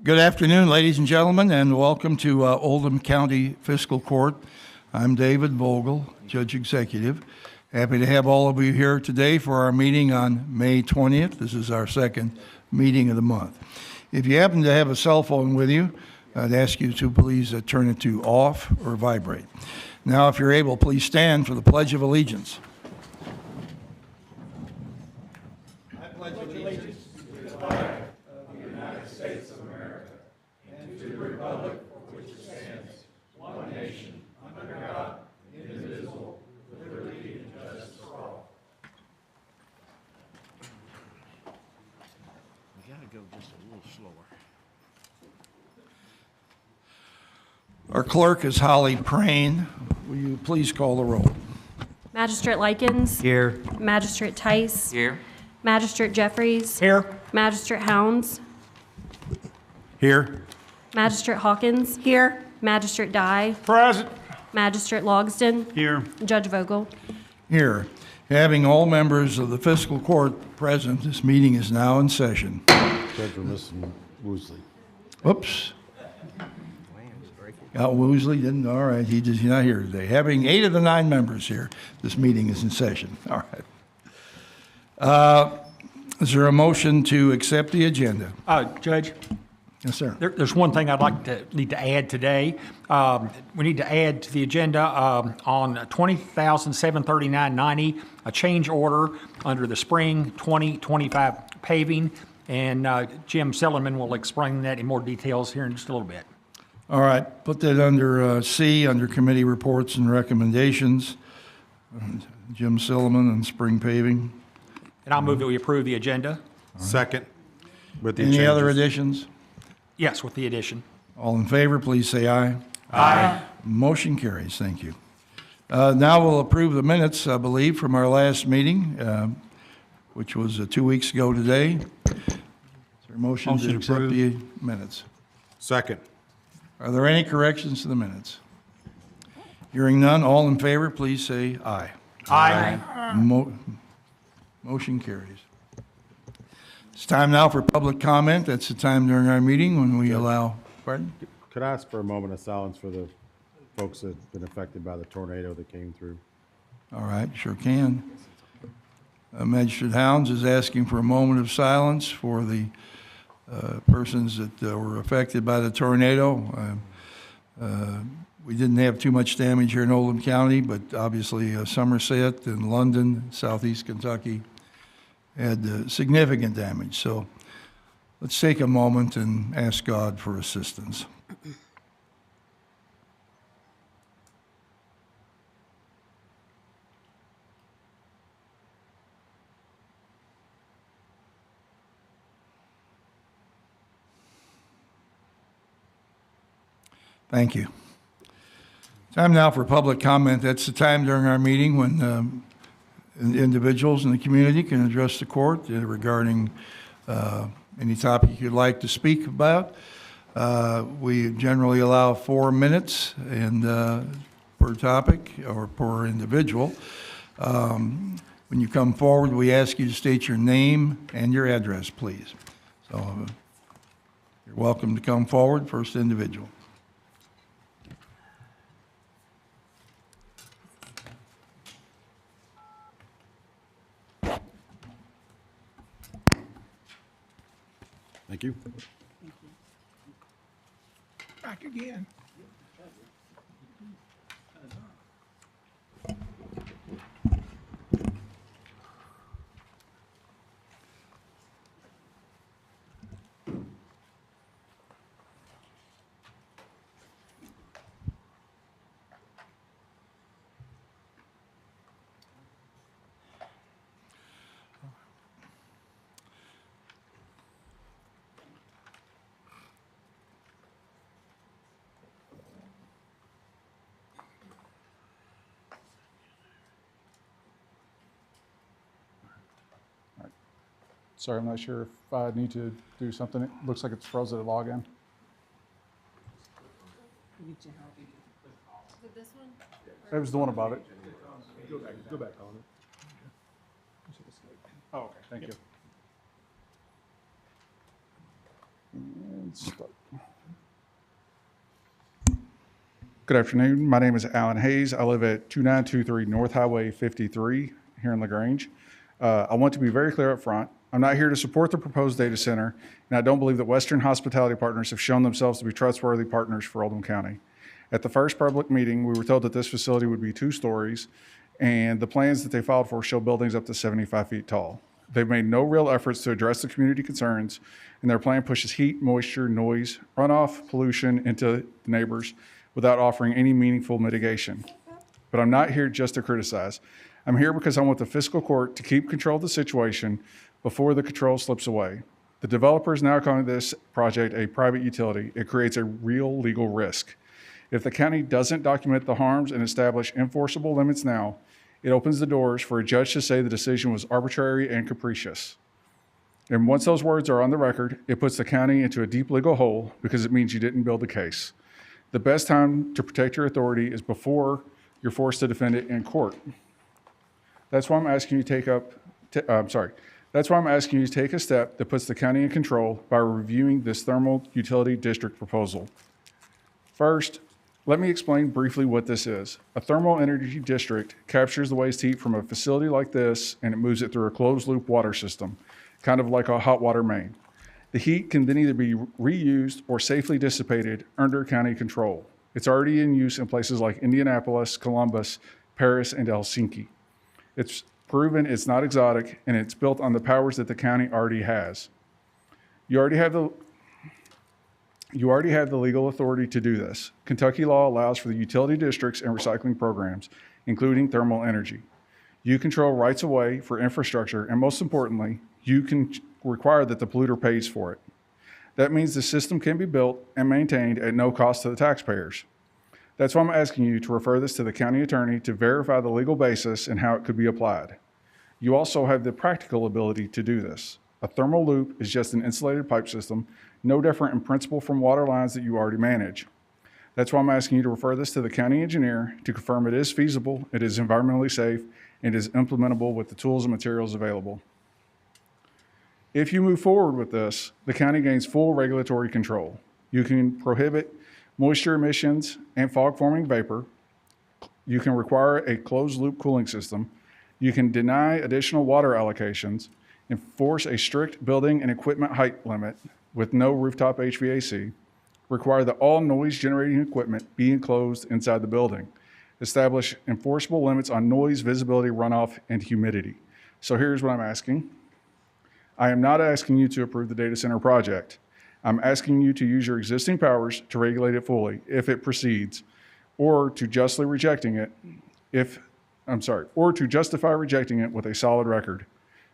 Good afternoon, ladies and gentlemen, and welcome to Oldham County Fiscal Court. I'm David Vogel, Judge Executive. Happy to have all of you here today for our meeting on May 20th. This is our second meeting of the month. If you happen to have a cell phone with you, I'd ask you to please turn it to off or vibrate. Now, if you're able, please stand for the Pledge of Allegiance. I pledge allegiance to the flag of the United States of America and to the republic for which it stands, one nation, under God, indivisible, with liberty and justice for all. We gotta go just a little slower. Our clerk is Holly Prane. Will you please call the roll? Magistrate Likens. Here. Magistrate Tice. Here. Magistrate Jeffries. Here. Magistrate Hounds. Here. Magistrate Hawkins. Here. Magistrate Dye. Present. Magistrate Logsdon. Here. Judge Vogel. Here. Having all members of the fiscal court present, this meeting is now in session. Judge, we're missing Woosley. Whoops. Got Woosley, didn't? All right, he's not here today. Having 8 of the 9 members here, this meeting is in session. All right. Is there a motion to accept the agenda? Judge, Yes, sir. there's one thing I'd need to add today. We need to add to the agenda on $20,739.90, a change order under the spring 2025 paving, and Jim Sellerman will explain that in more details here in just a little bit. All right, put that under C, under committee reports and recommendations. Jim Silliman and spring paving. And I'll move that we approve the agenda. Second. With the Any other changes. additions? Yes, with the addition. All in favor, please say aye. Aye. Motion carries. Thank you. Now we'll approve the minutes, I believe, from our last meeting, which was 2 weeks ago today. Is there a motion to accept the minutes? Second. Are there any corrections to the minutes? Hearing none, all in favor, please say aye. Aye. Motion carries. It's time now for public comment. That's the time during our meeting when we allow, pardon? Could I ask for a moment of silence for the folks that have been affected by the tornado that came through? All right, sure can. Magistrate Hounds is asking for a moment of silence for the persons that were affected by the tornado. We didn't have too much damage here in Oldham County, but obviously Somerset and London, southeast Kentucky, had significant damage. So let's take a moment and ask God for assistance. Thank you. Time now for public comment. That's the time during our meeting when individuals in the community can address the court regarding any topic you'd like to speak about. We generally allow 4 minutes and per topic or per individual. When you come forward, we ask you to state your name and your address, please. So you're welcome to come forward. First individual. Thank you. Back again. Sorry, I'm not sure if I need to do something. It looks like it's frozen at login. It was the one about it. Go back on it. Oh, okay, thank you. And start. Good afternoon. My name is Alan Hayes. I live at 2923 North Highway 53 here in LaGrange. I want to be very clear up front. I'm not here to support the proposed data center, and I don't believe that Western Hospitality Partners have shown themselves to be trustworthy partners for Oldham County. At the first public meeting, we were told that this facility would be 2 stories, and the plans that they filed for show buildings up to 75 feet tall. They've made no real efforts to address the community concerns, and their plan pushes heat, moisture, noise, runoff, pollution into the neighbors without offering any meaningful mitigation. But I'm not here just to criticize. I'm here because I want the fiscal court to keep control of the situation before the control slips away. The developer is now calling this project a private utility. It creates a real legal risk. If the county doesn't document the harms and establish enforceable limits now, it opens the doors for a judge to say the decision was arbitrary and capricious. And once those words are on the record, it puts the county into a deep legal hole because it means you didn't build the case. The best time to protect your authority is before you're forced to defend it in court. That's why I'm asking you to That's why I'm asking you to take a step that puts the county in control by reviewing this thermal utility district proposal. First, let me explain briefly what this is. A thermal energy district captures the waste heat from a facility like this and it moves it through a closed loop water system, kind of like a hot water main. The heat can then either be reused or safely dissipated under county control. It's already in use in places like Indianapolis, Columbus, Paris, and Helsinki. It's proven it's not exotic, and it's built on the powers that the county already has. You already have the legal authority to do this. Kentucky law allows for the utility districts and recycling programs, including thermal energy. You control rights of way for infrastructure, and most importantly, you can require that the polluter pays for it. That means the system can be built and maintained at no cost to the taxpayers. That's why I'm asking you to refer this to the county attorney to verify the legal basis and how it could be applied. You also have the practical ability to do this. A thermal loop is just an insulated pipe system, no different in principle from water lines that you already manage. That's why I'm asking you to refer this to the county engineer to confirm it is feasible, it is environmentally safe, and is implementable with the tools and materials available. If you move forward with this, the county gains full regulatory control. You can prohibit moisture emissions and fog-forming vapor. You can require a closed-loop cooling system. You can deny additional water allocations, enforce a strict building and equipment height limit with no rooftop HVAC, require that all noise-generating equipment be enclosed inside the building, establish enforceable limits on noise, visibility, runoff, and humidity. So here's what I'm asking. I am not asking you to approve the data center project. I'm asking you to use your existing powers to regulate it fully if it proceeds, or to justify rejecting it with a solid record.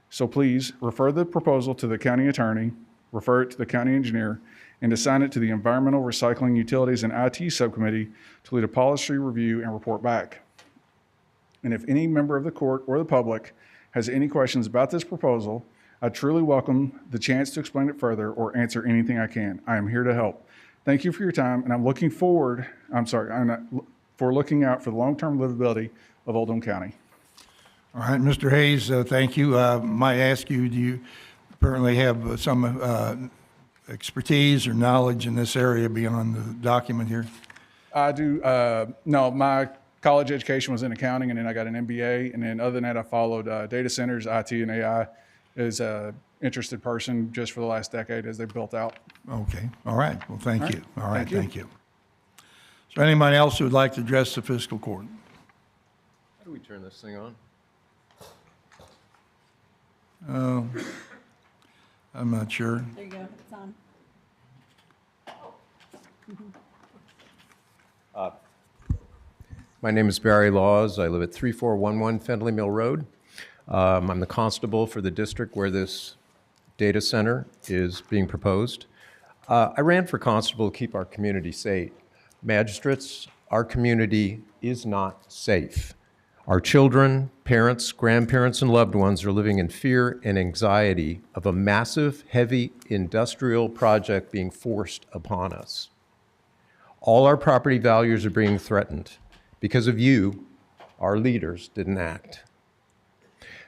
So please refer the proposal to the county attorney, refer it to the county engineer, and assign it to the Environmental Recycling Utilities and IT Subcommittee to lead a policy review and report back. And if any member of the court or the public has any questions about this proposal, I truly welcome the chance to explain it further or answer anything I can. I am here to help. Thank you for your time, and I'm looking out for the long-term livability of Oldham County. All right, Mr. Hayes, thank you. Might ask you, do you apparently have some expertise or knowledge in this area beyond the document here? I do, no, my college education was in accounting, and then I got an MBA, and then other than that, I followed data centers, IT, and AI as an interested person just for the last decade as they built out. Okay, all right, well, thank you. All right, Thank you. thank you. Is there anybody else who would like to address the fiscal court? How do we turn this thing on? I'm not sure. There you go, it's on. My name is Barry Laws. I live at 3411 Fendley Mill Road. I'm the constable for the district where this data center is being proposed. I ran for constable to keep our community safe. Magistrates, our community is not safe. Our children, parents, grandparents, and loved ones are living in fear and anxiety of a massive, heavy industrial project being forced upon us. All our property values are being threatened because of you, our leaders, didn't act.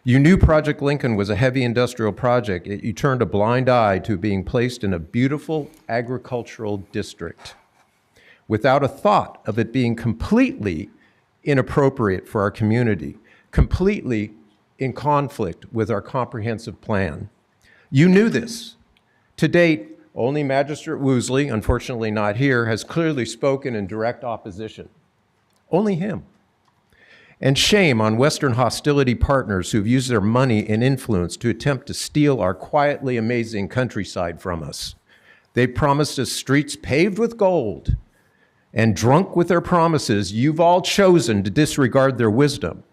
You knew Project Lincoln was a heavy industrial project, yet you turned a blind eye to being placed in a beautiful agricultural district. without a thought of it being completely inappropriate for our community, completely in conflict with our comprehensive plan. You knew this. To date, only Magistrate Woosley, unfortunately not here, has clearly spoken in direct opposition. Only him. And shame on Western hostility partners who've used their money and influence to attempt to steal our quietly amazing countryside from us. They promised us streets paved with gold, and drunk with their promises, you've all chosen to disregard their wisdom.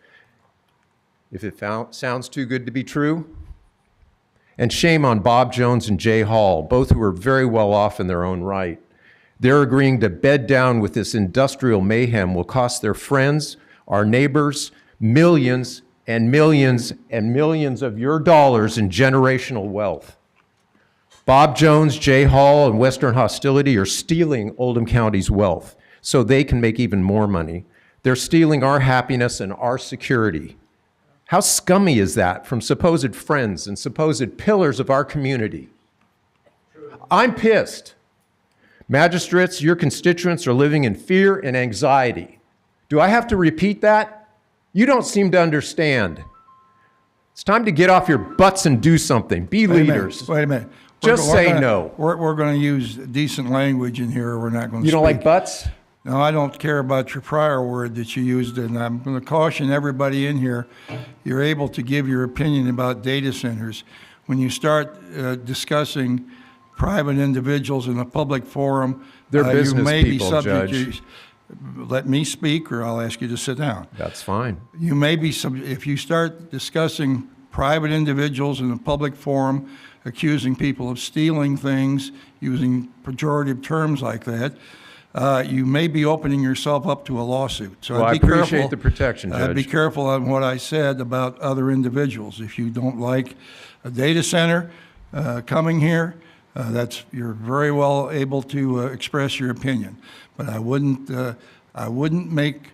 If it sounds too good to be true. And shame on Bob Jones and Jay Hall, both who are very well off in their own right. They're agreeing to bed down with this industrial mayhem will cost their friends, our neighbors, millions and millions and millions of your dollars in generational wealth. Bob Jones, Jay Hall, and Western Hostility are stealing Oldham County's wealth so they can make even more money. They're stealing our happiness and our security. How scummy is that from supposed friends and supposed pillars of our community? I'm pissed. Magistrates, your constituents are living in fear and anxiety. Do I have to repeat that? You don't seem to understand. It's time to get off your butts and do something. Be leaders. Wait a minute. Just say no. We're going to use decent language in here. We're not going to You don't speak. like butts? No, I don't care about your prior word that you used, and I'm going to caution everybody in here, you're able to give your opinion about data centers. When you start discussing private individuals in a public forum, They're you business may be people, subject Judge. to, let me speak or I'll ask you to sit down. That's fine. You may be, if you start discussing private individuals in a public forum, accusing people of stealing things, using pejorative terms like that, you may be opening yourself up to a lawsuit. So Well, I I'd be appreciate careful. the protection, I'd be Judge. careful on what I said about other individuals. If you don't like a data center coming here, you're very well able to express your opinion. But I wouldn't make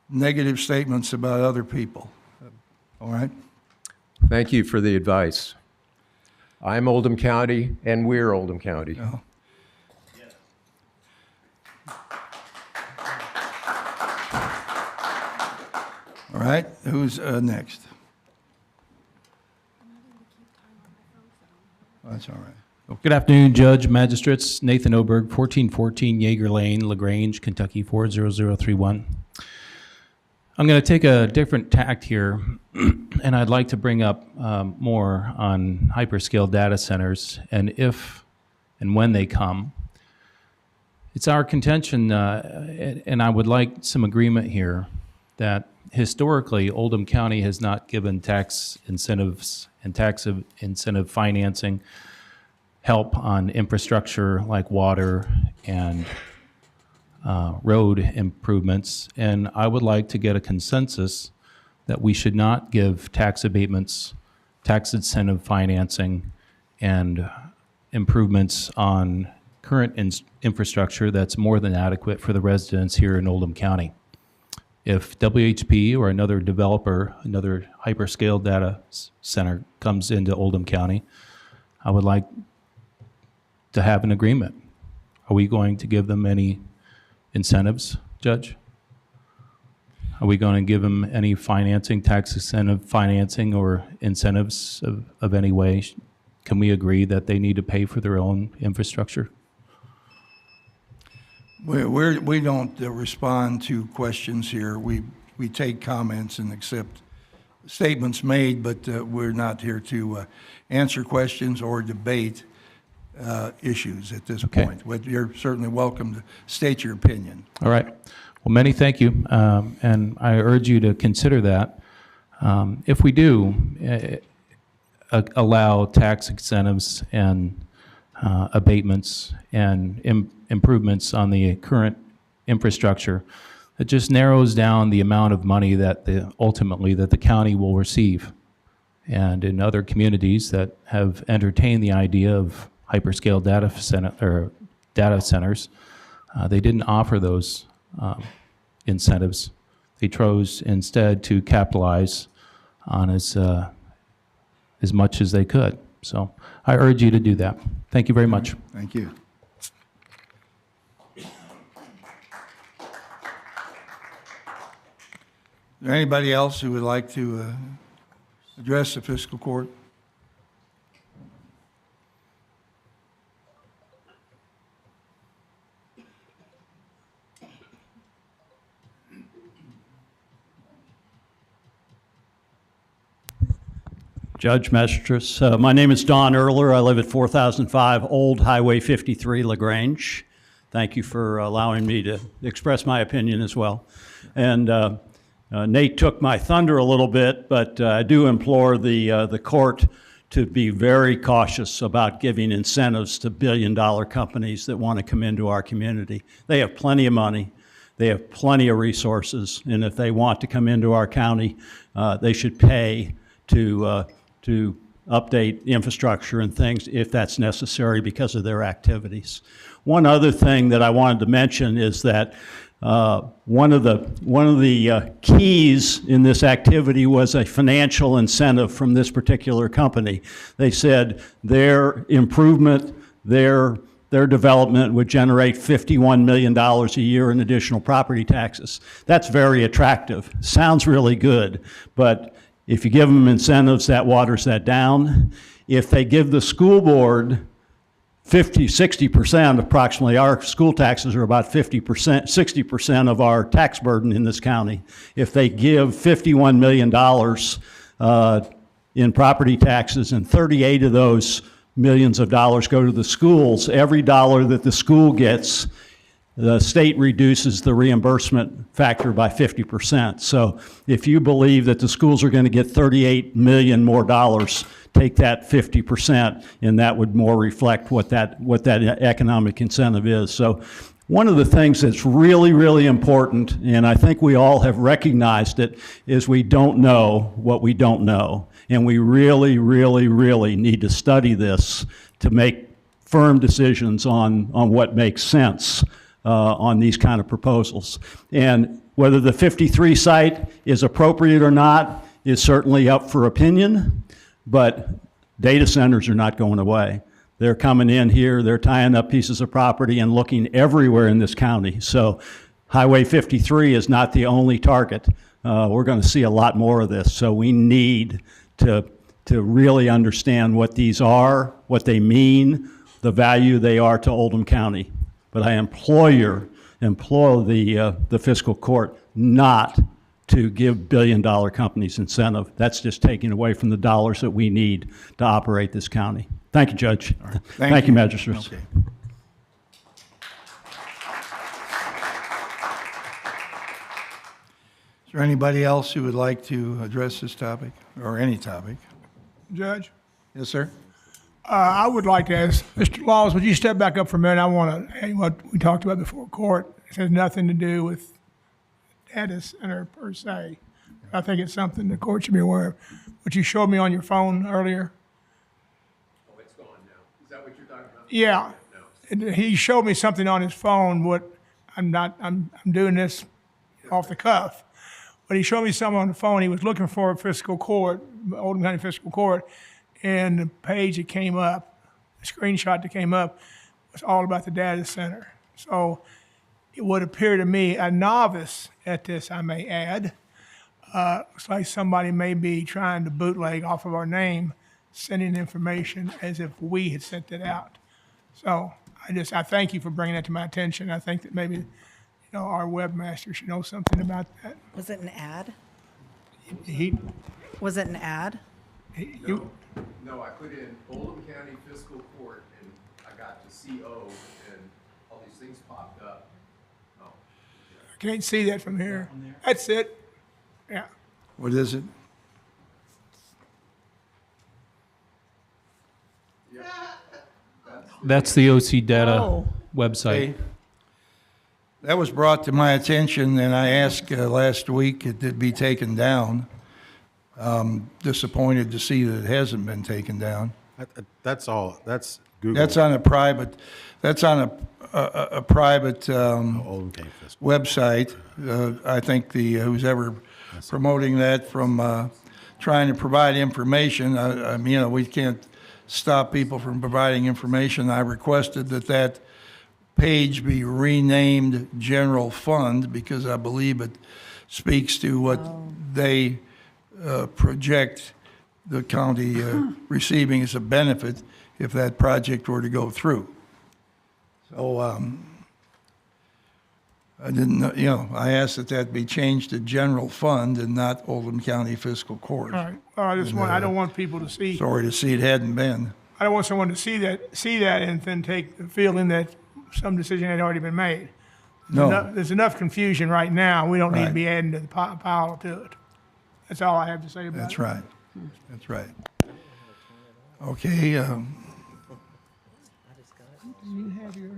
negative statements about other people. All right? Thank you for the advice. I'm Oldham County, and we're Oldham County. No. All right, who's next? Oh, that's all right. Good afternoon, Judge, Magistrates. Nathan Oberg, 1414 Yeager Lane, LaGrange, Kentucky, 40031. I'm going to take a different tact here, and I'd like to bring up more on hyperscale data centers and if and when they come. It's our contention, and I would like some agreement here, that historically Oldham County has not given tax incentives and tax incentive financing help on infrastructure like water and road improvements, and I would like to get a consensus that we should not give tax abatements, tax incentive financing, and improvements on current infrastructure that's more than adequate for the residents here in Oldham County. If WHP or another developer, another hyperscale data center comes into Oldham County, I would like to have an agreement. Are we going to give them any incentives, Judge? Are we going to give them any financing, tax incentive financing or incentives of any way? Can we agree that they need to pay for their own infrastructure? We don't respond to questions here. We take comments and accept statements made, but we're not here to answer questions or debate issues at this Okay. point. But you're certainly welcome to state your opinion. All right. Well, many thank you, and I urge you to consider that. If we do allow tax incentives and abatements and improvements on the current infrastructure, it just narrows down the amount of money that ultimately that the county will receive. And in other communities that have entertained the idea of hyperscale data centers, they didn't offer those incentives. They chose instead to capitalize on as much as they could. So I urge you to do that. Thank you very much. Thank you. there anybody else who would like to address the fiscal court? Judge, Magistrates, my name is Don Erler. I live at 4005 Old Highway 53, LaGrange. Thank you for allowing me to express my opinion as well. And Nate took my thunder a little bit, but I do implore the court to be very cautious about giving incentives to billion-dollar companies that want to come into our community. They have plenty of money. They have plenty of resources. And if they want to come into our county, they should pay to update infrastructure and things if that's necessary because of their activities. One other thing that I wanted to mention is that one of the keys in this activity was a financial incentive from this particular company. They said their improvement, their development would generate $51 million a year in additional property taxes. That's very attractive. Sounds really good, but if you give them incentives, that waters that down. If they give the school board 60%, approximately, our school taxes are about 50%, 60% of our tax burden in this county. If they give $51 million in property taxes and 38 of those millions of dollars go to the schools, every dollar that the school gets, the state reduces the reimbursement factor by 50%. So if you believe that the schools are going to get 38 million more dollars, take that 50%, and that would more reflect what that economic incentive is. So one of the things that's really, really important, and I think we all have recognized it, is we don't know what we don't know. And we really, really, really need to study this to make firm decisions on what makes sense on these kind of proposals. And whether the 53 site is appropriate or not is certainly up for opinion, but data centers are not going away. They're coming in here, they're tying up pieces of property and looking everywhere in this county. So Highway 53 is not the only target. We're going to see a lot more of this. So we need to really understand what these are, what they mean, the value they are to Oldham County. But I implore the fiscal court not to give billion-dollar companies incentive. That's just taking away from the dollars that we need to operate this county. Thank you, Judge. Right. Thank you, Magistrates. Okay. Is there anybody else who would like to address this topic, or any topic? Judge, Yes, sir? I would like to ask, Mr. Laws, would you step back up for a minute? I want to add what we talked about before court. It has nothing to do with data center per se. I think it's something the court should be aware of. What you showed me on your phone earlier. Oh, it's gone now. Is that what you're talking about? Yeah. And he showed me something on his phone. I'm doing this off the cuff. But he showed me something on the phone. He was looking for a fiscal court, Oldham County Fiscal Court, and the page that came up, the screenshot that came up, was all about the data center. So it would appear to me, a novice at this, I may add, looks like somebody may be trying to bootleg off of our name, sending information as if we had sent it out. So I thank you for bringing that to my attention. I think that maybe, our webmaster should know something about that. Was it an ad? He, Was it an ad? you, No, I put in Oldham County Fiscal Court, and I got to CO, and all these things popped up. Oh, I can't see that from here. That's it. Yeah. What is it? That's the OC data Oh. website. Hey, that was brought to my attention, and I asked last week it did be taken down. Disappointed to see that it hasn't been taken down. That's all, that's Google. That's on a private, private Oldham County Fiscal. website. I think who's ever promoting that from trying to provide information, I mean, we can't stop people from providing information. I requested that page be renamed General Fund because I believe it speaks to what they project the county receiving as a benefit if that project were to go through. So I didn't know, I asked that be changed to general fund and not Oldham County Fiscal Court. All right. Well, I don't want people to see, Sorry to see it hadn't been. I don't want someone to see that and then take the feeling that some decision had already been made. No, There's enough confusion right now. We don't need to Right. be adding to the pile to it. That's all I have to say about it. that's right. That's right. Okay, You have yours.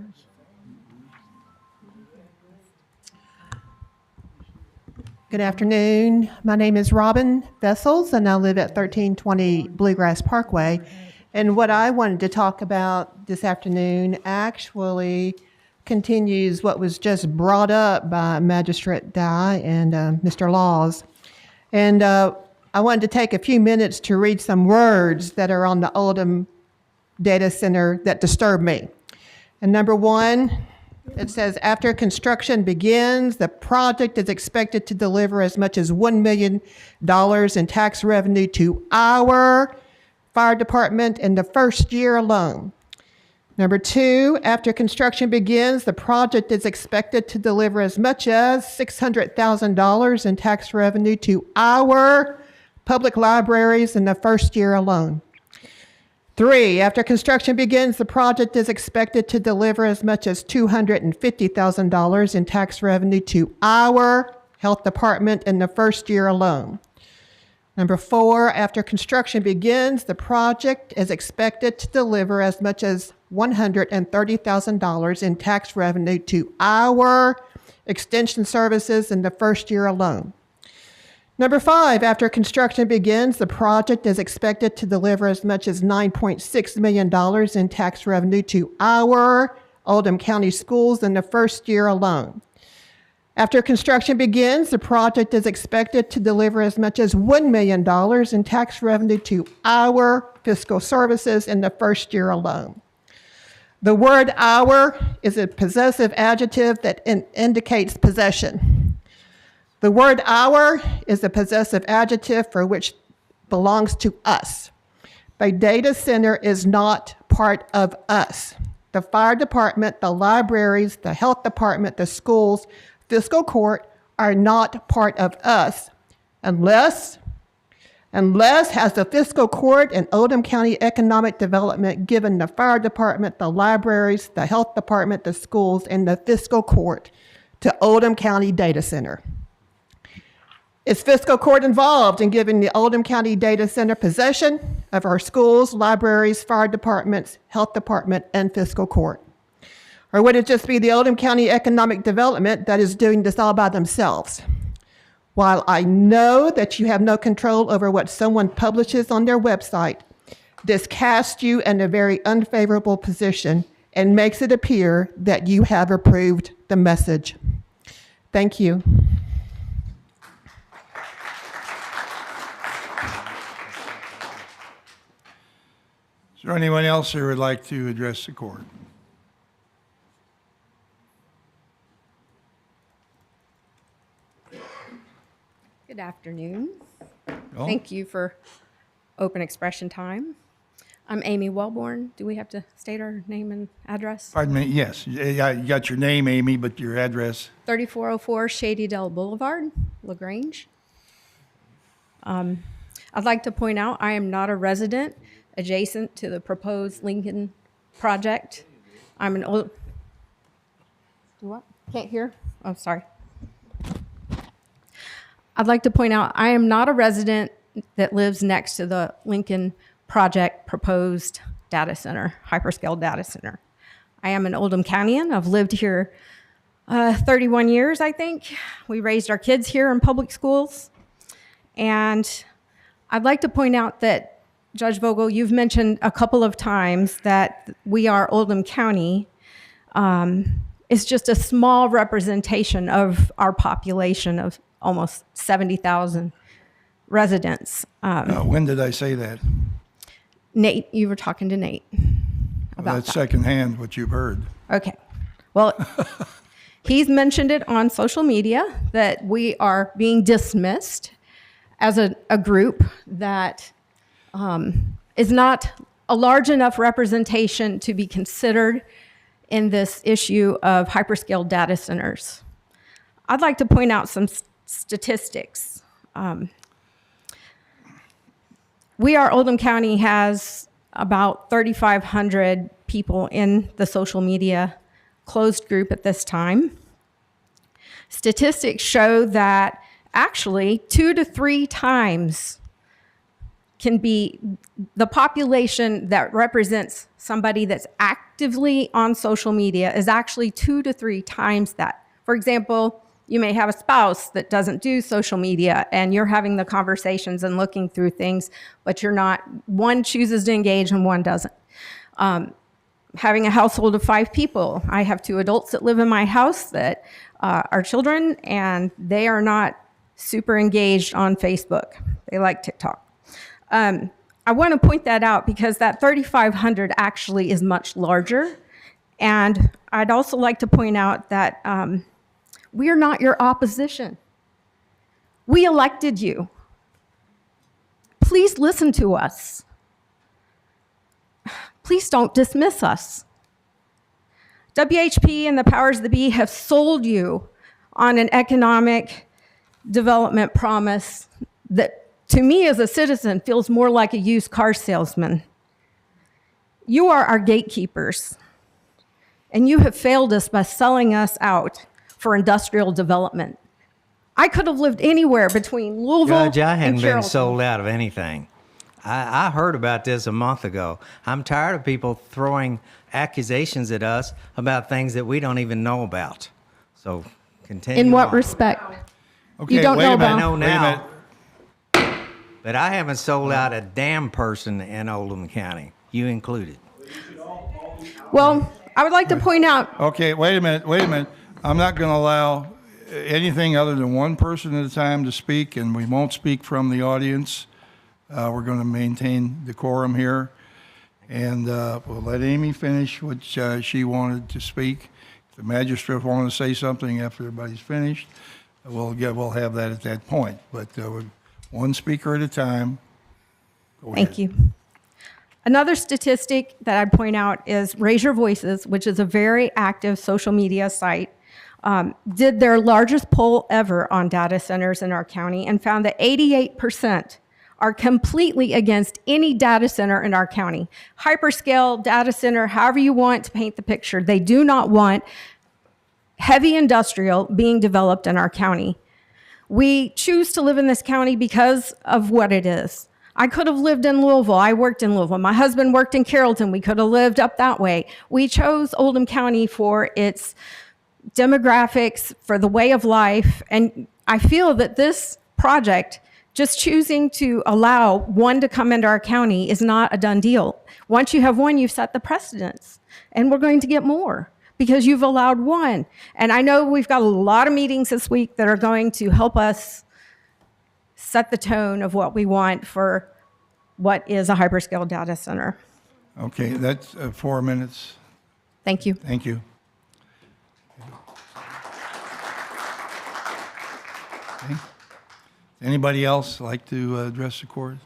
Good afternoon. My name is Robin Vessels, and I live at 1320 Bluegrass Parkway. And what I wanted to talk about this afternoon actually continues what was just brought up by Magistrate Dye and Mr. Laws. And I wanted to take a few minutes to read some words that are on the Oldham data center that disturb me. And number one, it says, after construction begins, the project is expected to deliver as much as $1 million in tax revenue to our fire department in the first year alone. Number two, after construction begins, the project is expected to deliver as much as $600,000 in tax revenue to our public libraries in the first year alone. Three, after construction begins, the project is expected to deliver as much as $250,000 in tax revenue to our health department in the first year alone. Number four, after construction begins, the project is expected to deliver as much as $130,000 in tax revenue to our extension services in the first year alone. Number five, after construction begins, the project is expected to deliver as much as $9.6 million in tax revenue to our Oldham County schools in the first year alone. After construction begins, the project is expected to deliver as much as $1 million in tax revenue to our fiscal services in the first year alone. The word our is a possessive adjective that indicates possession. The word our is a possessive adjective for which belongs to us. The data center is not part of us. The fire department, the libraries, the health department, the schools, fiscal court are not part of us unless has the fiscal court and Oldham County Economic Development given the fire department, the libraries, the health department, the schools, and the fiscal court to Oldham County Data Center. Is fiscal court involved in giving the Oldham County Data Center possession of our schools, libraries, fire departments, health department, and fiscal court? Or would it just be the Oldham County Economic Development that is doing this all by themselves? While I know that you have no control over what someone publishes on their website, this casts you in a very unfavorable position and makes it appear that you have approved the message. Thank you. is there anyone else who would like to address the court? Good afternoon. No? Thank you for open expression time. I'm Amy Wellborn. Do we have to state our name and address? Pardon me, yes. You got your name, Amy, but your address? 3404 Shady Dell Boulevard, LaGrange. I'd like to point out I am not a resident adjacent to the proposed Lincoln project. I'm an old... What? Can't hear? Oh, sorry. I'd like to point out I am not a resident that lives next to the Lincoln project proposed data center, hyperscale data center. I am an Oldham Countian. I've lived here 31 years, I think. We raised our kids here in public schools. And I'd like to point out that, Judge Vogel, you've mentioned a couple of times that we are Oldham County. It's just a small representation of our population of almost 70,000 residents. When did I say that? Nate, you were talking to Nate Well, about that's that. secondhand what you've heard. Okay. Well, He's mentioned it on social media that we are being dismissed as a group that is not a large enough representation to be considered in this issue of hyperscale data centers. I'd like to point out some statistics. Oldham County has about 3,500 people in the social media closed group at this time. Statistics show that actually 2 to 3 times can be the population that represents somebody that's actively on social media is actually 2 to 3 times that. For example, you may have a spouse that doesn't do social media and you're having the conversations and looking through things, but you're not, one chooses to engage and one doesn't. Having a household of 5 people, I have 2 adults that live in my house that are children, and they are not super engaged on Facebook. They like TikTok. I want to point that out because that 3,500 actually is much larger. And I'd also like to point out that we are not your opposition. We elected you. Please listen to us. Please don't dismiss us. WHP and the powers that be have sold you on an economic development promise that, to me as a citizen, feels more like a used car salesman. You are our gatekeepers, and you have failed us by selling us out for industrial development. I could have lived anywhere between Louisville Judge, I and hadn't been Carrollton. sold out of anything. I heard about this a month ago. I'm tired of people throwing accusations at us about things that we don't even know about. So continue In what on. respect? Okay, You don't wait know a minute, I know wait a minute. now, but I haven't sold out a damn person in Oldham County, you included. Well, I would like to point out, Okay, wait a minute. I'm not going to allow anything other than one person at a time to speak, and we won't speak from the audience. We're going to maintain decorum here, and we'll let Amy finish what she wanted to speak. If the magistrate wanted to say something after everybody's finished, we'll have that at that point. But one speaker at a time. Go ahead. thank you. Another statistic that I'd point out is Raise Your Voices, which is a very active social media site, did their largest poll ever on data centers in our county and found that 88% are completely against any data center in our county. Hyperscale, data center, however you want to paint the picture, they do not want heavy industrial being developed in our county. We choose to live in this county because of what it is. I could have lived in Louisville. I worked in Louisville. My husband worked in Carrollton. We could have lived up that way. We chose Oldham County for its demographics, for the way of life, and I feel that this project, just choosing to allow one to come into our county, is not a done deal. Once you have one, you've set the precedence, and we're going to get more because you've allowed one. And I know we've got a lot of meetings this week that are going to help us set the tone of what we want for what is a hyperscale data center. Okay, that's 4 minutes. Thank you. Thank you. Okay. Anybody else like to address the court?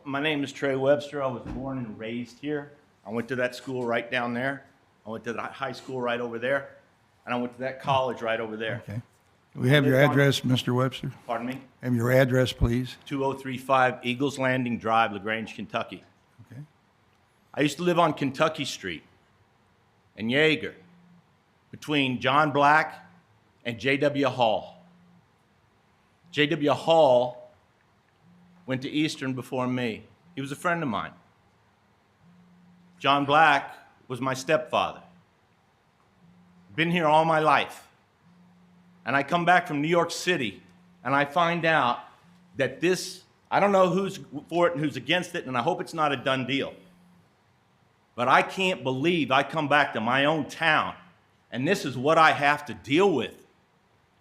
My name is Trey Webster. I was born and raised here. I went to that school right down there. I went to the high school right over there. And I went to that college right over there. Okay. We have your address, Mr. Webster. Pardon me? Have your address, please. 2035 Eagles Landing Drive, LaGrange, Kentucky. Okay. I used to live on Kentucky Street in Yeager between John Black and J.W. Hall. J.W. Hall went to Eastern before me. He was a friend of mine. John Black was my stepfather. Been here all my life. And I come back from New York City and I find out that this, I don't know who's for it and who's against it, and I hope it's not a done deal. But I can't believe I come back to my own town and this is what I have to deal with.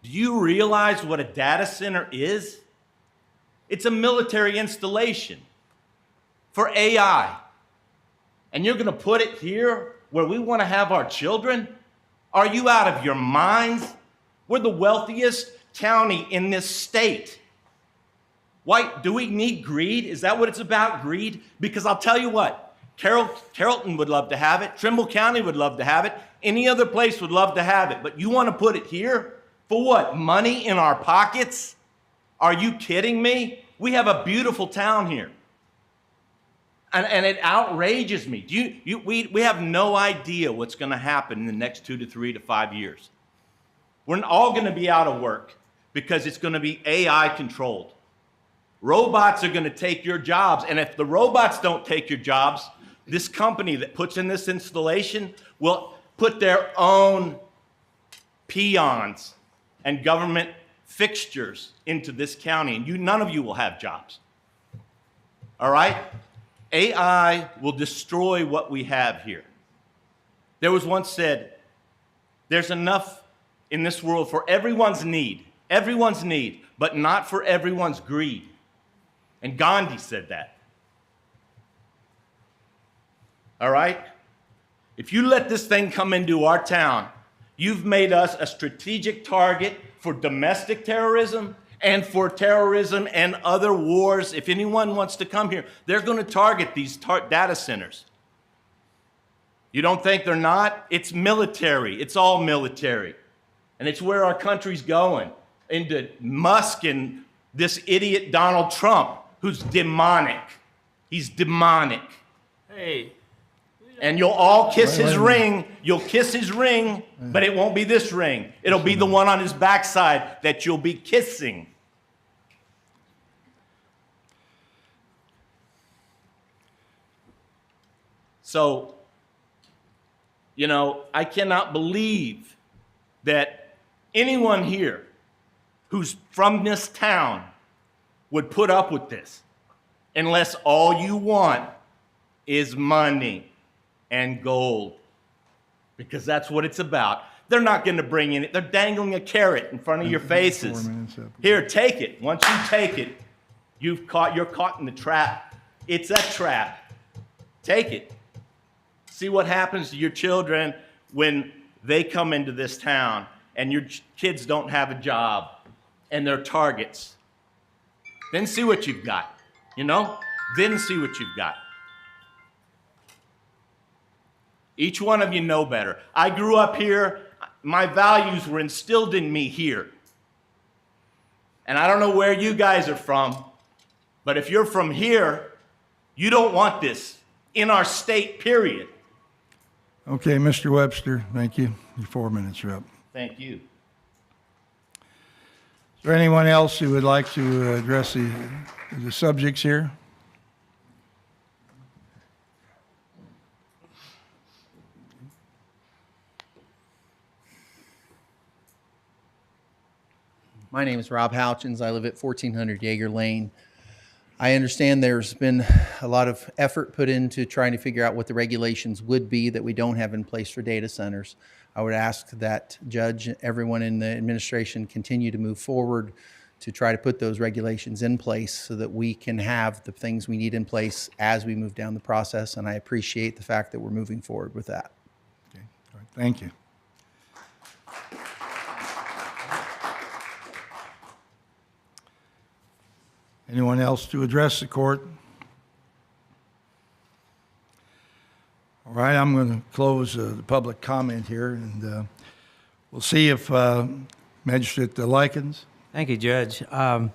Do you realize what a data center is? It's a military installation for AI. And you're going to put it here where we want to have our children? Are you out of your minds? We're the wealthiest county in this state. Why, do we need greed? Is that what it's about, greed? Because I'll tell you what, Carrollton would love to have it. Trimble County would love to have it. Any other place would love to have it. But you want to put it here? For what? Money in our pockets? Are you kidding me? We have a beautiful town here. And it outrages me. We have no idea what's going to happen in the next 2 to 3 to 5 years. We're all going to be out of work because it's going to be AI controlled. Robots are going to take your jobs. And if the robots don't take your jobs, this company that puts in this installation will put their own peons and government fixtures into this county. And none of you will have jobs. All right? AI will destroy what we have here. There was once said, there's enough in this world for everyone's need, but not for everyone's greed. And Gandhi said that. All right? If you let this thing come into our town, you've made us a strategic target for domestic terrorism and for terrorism and other wars. If anyone wants to come here, they're going to target these data centers. You don't think they're not? It's military. It's all military. And it's where our country's going, into Musk and this idiot Donald Trump, who's demonic. He's demonic. Hey. And you'll all kiss his ring. You'll kiss his ring, but it won't be this ring. It'll be the one on his backside that you'll be kissing. So, I cannot believe that anyone here who's from this town would put up with this unless all you want is money and gold, because that's what it's about. They're not going to bring in it. They're dangling a carrot in front of your faces. Here, take it. Once you take it, you're caught in the trap. It's a trap. Take it. See what happens to your children when they come into this town and your kids don't have a job and they're targets. Then see what you've got, Then see what you've got. Each one of you know better. I grew up here. My values were instilled in me here. And I don't know where you guys are from, but if you're from here, you don't want this in our state, period. Okay, Mr. Webster, thank you. Your 4 minutes are up. Thank you. Is there anyone else who would like to address the subjects here? My name is Rob Houchins. I live at 1400 Yeager Lane. I understand there's been a lot of effort put into trying to figure out what the regulations would be that we don't have in place for data centers. I would ask that Judge, everyone in the administration continue to move forward to try to put those regulations in place so that we can have the things we need in place as we move down the process. And I appreciate the fact that we're moving forward with that. Okay. All right. Thank you. Anyone else to address the court? All right, I'm going to close the public comment here, and we'll see if Magistrate Likens. Thank you, Judge. I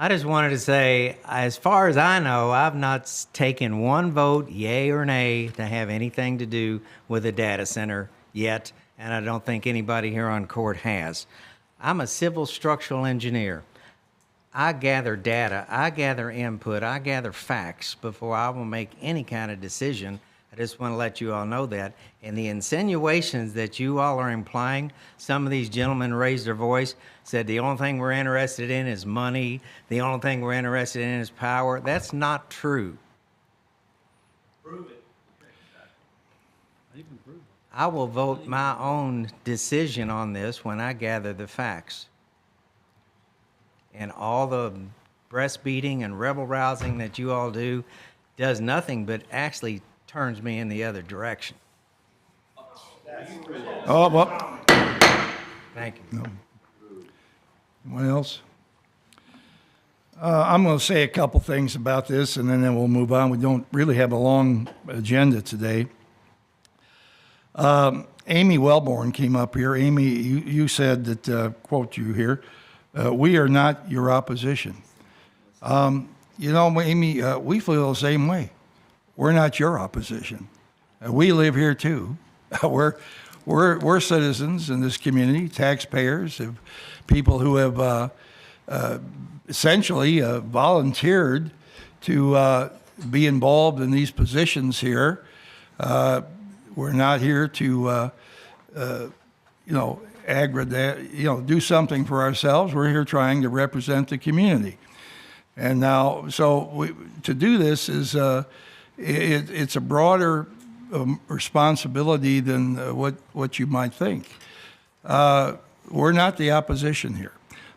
just wanted to say, as far as I know, I've not taken one vote, yay or nay, to have anything to do with a data center yet, and I don't think anybody here on court has. I'm a civil structural engineer. I gather data, I gather input, I gather facts before I will make any kind of decision. I just want to let you all know that. And the insinuations that you all are implying, some of these gentlemen raised their voice, said the only thing we're interested in is money, the only thing we're interested in is power. That's not true. Prove it. I will vote my own decision on this when I gather the facts. and all the breastbeating and rebel rousing that you all do does nothing but actually turns me in the other direction. Oh, well, Thank you. anyone else? I'm going to say a couple things about this, and then we'll move on. We don't really have a long agenda today. Amy Wellborn came up here. Amy, you said that, quote you here, we are not your opposition. Amy, we feel the same way. We're not your opposition. We live here too. We're citizens in this community, taxpayers, people who have essentially volunteered to be involved in these positions here. We're not here to, do something for ourselves. We're here trying to represent the community. And now, to do this is, it's a broader responsibility than what you might think. We're not the opposition here.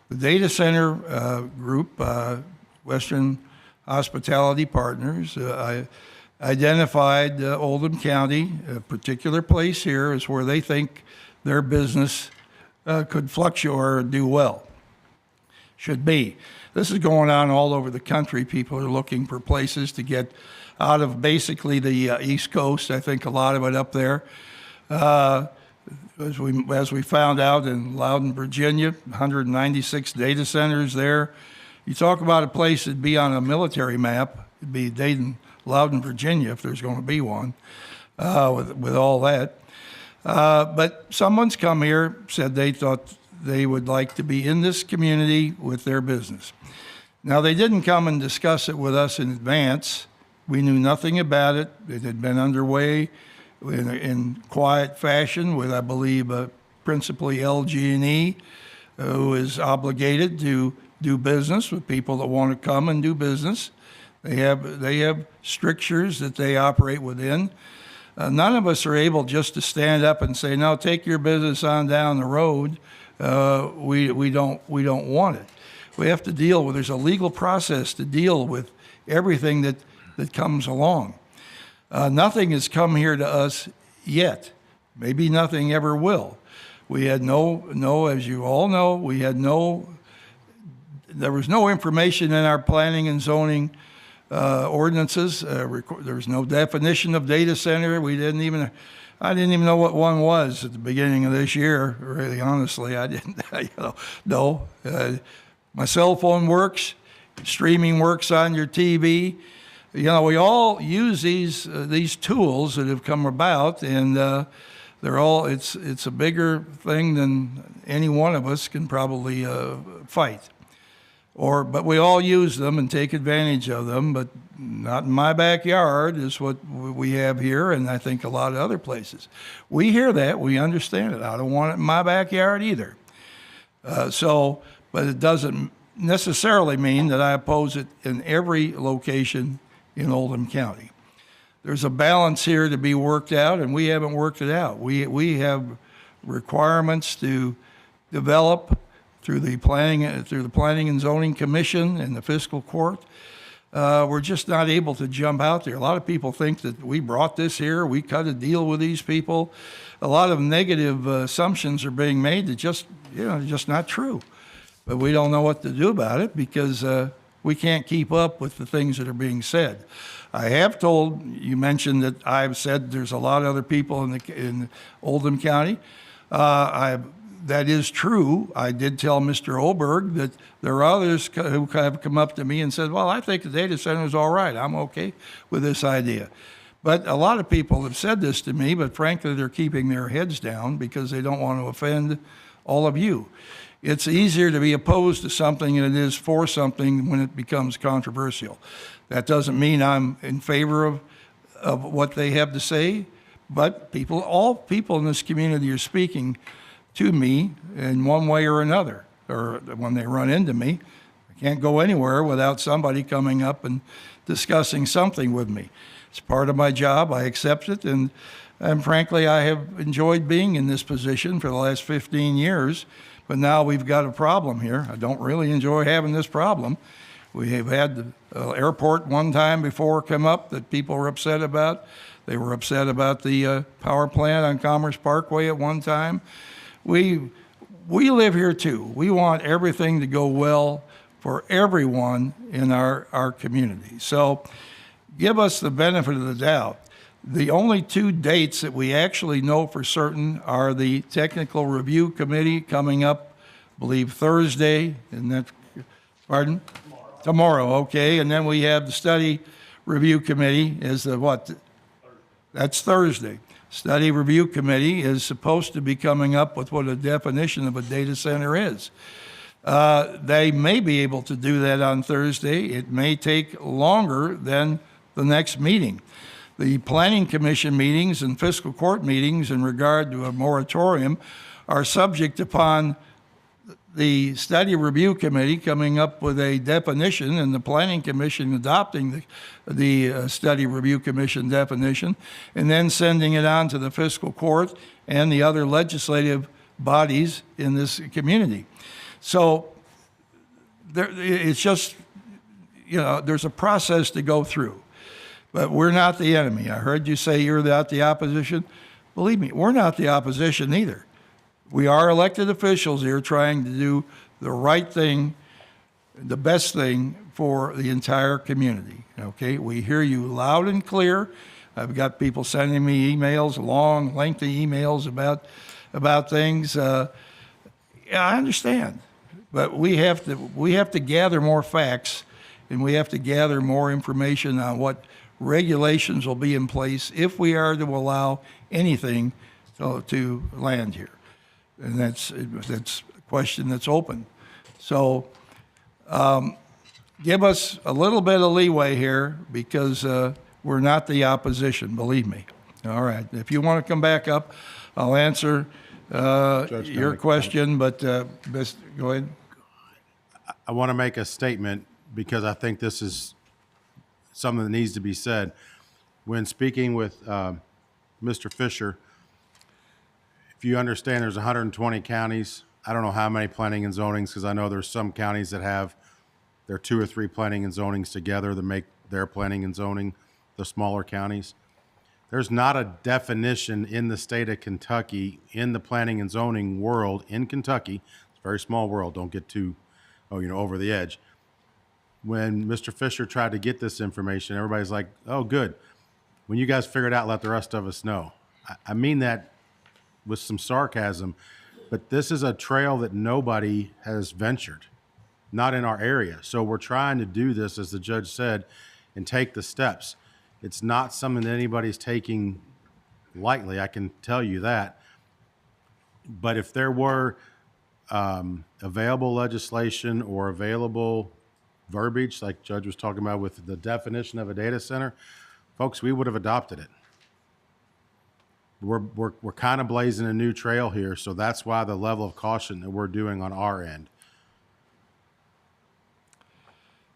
The data center group, Western Hospitality Partners, identified Oldham County, a particular place here, as where they think their business could fluctuate or do well. Should be. This is going on all over the country. People are looking for places to get out of basically the East Coast. I think a lot of it up there. As we found out in Loudon, Virginia, 196 data centers there. You talk about a place that'd be on a military map. It'd be Dayton, Loudon, Virginia, if there's going to be one, with all that. But someone's come here, said they thought they would like to be in this community with their business. Now, they didn't come and discuss it with us in advance. We knew nothing about it. It had been underway in quiet fashion with, I believe, principally LG&E, who is obligated to do business with people that want to come and do business. They have strictures that they operate within. None of us are able just to stand up and say, no, take your business on down the road. We don't want it. We have to deal with, there's a legal process to deal with everything that comes along. Nothing has come here to us yet. Maybe nothing ever will. We had no, as you all know, there was no information in our planning and zoning ordinances. There was no definition of data center. I didn't even know what one was at the beginning of this year. Really, honestly, I didn't. No. My cell phone works. Streaming works on your TV. We all use these tools that have come about, and they're all. It's a bigger thing than any one of us can probably fight. But we all use them and take advantage of them, but not in my backyard is what we have here, and I think a lot of other places. We hear that, we understand it. I don't want it in my backyard either. But it doesn't necessarily mean that I oppose it in every location in Oldham County. There's a balance here to be worked out, and we haven't worked it out. We have requirements to develop through the Planning and Zoning Commission and the Fiscal Court. We're just not able to jump out there. A lot of people think that we brought this here, we cut a deal with these people. A lot of negative assumptions are being made that just not true. But we don't know what to do about it because we can't keep up with the things that are being said. I have told, you mentioned that I've said there's a lot of other people in Oldham County. That is true. I did tell Mr. Oberg that there are others who have come up to me and said, well, I think the data center is all right. I'm okay with this idea. But a lot of people have said this to me, but frankly, they're keeping their heads down because they don't want to offend all of you. It's easier to be opposed to something than it is for something when it becomes controversial. That doesn't mean I'm in favor of what they have to say, but all people in this community are speaking to me in one way or another, or when they run into me. I can't go anywhere without somebody coming up and discussing something with me. It's part of my job. I accept it, and frankly, I have enjoyed being in this position for the last 15 years but now we've got a problem here. I don't really enjoy having this problem. We have had the airport one time before come up that people were upset about. They were upset about the power plant on Commerce Parkway at one time. We live here too. We want everything to go well for everyone in our community. So give us the benefit of the doubt. The only two dates that we actually know for certain are the Technical Review Committee coming up, I believe Thursday, and that, pardon? Tomorrow, okay. And then we have the Study Review Committee is the what? That's Thursday. Study Review Committee is supposed to be coming up with what a definition of a data center is. They may be able to do that on Thursday. It may take longer than the next meeting. The Planning Commission meetings and Fiscal Court meetings in regard to a moratorium are subject upon the Study Review Committee coming up with a definition and the Planning Commission adopting the Study Review Commission definition and then sending it on to the Fiscal Court and the other legislative bodies in this community. So it's just, there's a process to go through. But we're not the enemy. I heard you say you're not the opposition. Believe me, we're not the opposition either. We are elected officials here trying to do the right thing, the best thing for the entire community, okay? We hear you loud and clear. I've got people sending me emails, long, lengthy emails about things. Yeah, I understand. But we have to gather more facts, and we have to gather more information on what regulations will be in place if we are to allow anything to land here. And that's a question that's open. So give us a little bit of leeway here because we're not the opposition, believe me. All right. If you want to come back up, I'll answer your question, but best, go ahead. I want to make a statement because I think this is something that needs to be said. When speaking with Mr. Fisher, if you understand there's 120 counties, I don't know how many planning and zonings, because I know there's some counties that have their 2 or 3 planning and zonings together that make their planning and zoning, the smaller counties. There's not a definition in the state of Kentucky, in the planning and zoning world in Kentucky. It's a very small world, don't get too, over the edge. When Mr. Fisher tried to get this information, everybody's like, oh, good. When you guys figure it out, let the rest of us know. I mean that with some sarcasm, but this is a trail that nobody has ventured, not in our area. So we're trying to do this, as the judge said, and take the steps. It's not something that anybody's taking lightly, I can tell you that. But if there were available legislation or available verbiage, like Judge was talking about with the definition of a data center, folks, we would have adopted it. We're kind of blazing a new trail here, so that's why the level of caution that we're doing on our end.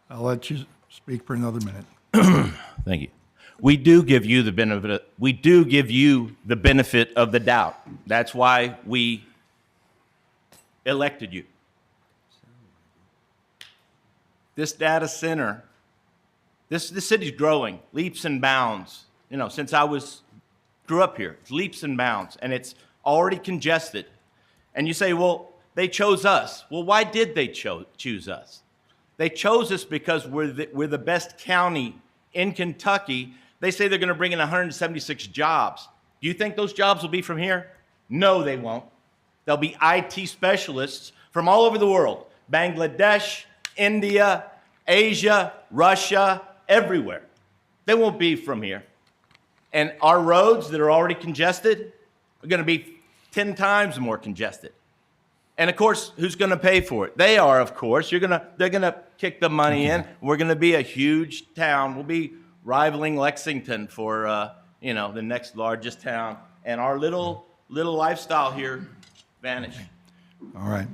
I'll let you speak for another minute. Thank you. We do give you the benefit. We do give you the benefit of the doubt. That's why we elected you. This data center, this city's growing leaps and bounds. Since I grew up here, it's leaps and bounds, and it's already congested. And you say, well, they chose us. Well, why did they choose us? They chose us because we're the best county in Kentucky. They say they're going to bring in 176 jobs. Do you think those jobs will be from here? No, they won't. They'll be IT specialists from all over the world. Bangladesh, India, Asia, Russia, everywhere. They won't be from here. And our roads that are already congested are going to be 10 times more congested. And of course, who's going to pay for it? They are, of course. They're going to kick the money in. We're going to be a huge town. We'll be rivaling Lexington for the next largest town. And our little lifestyle here vanish. All right.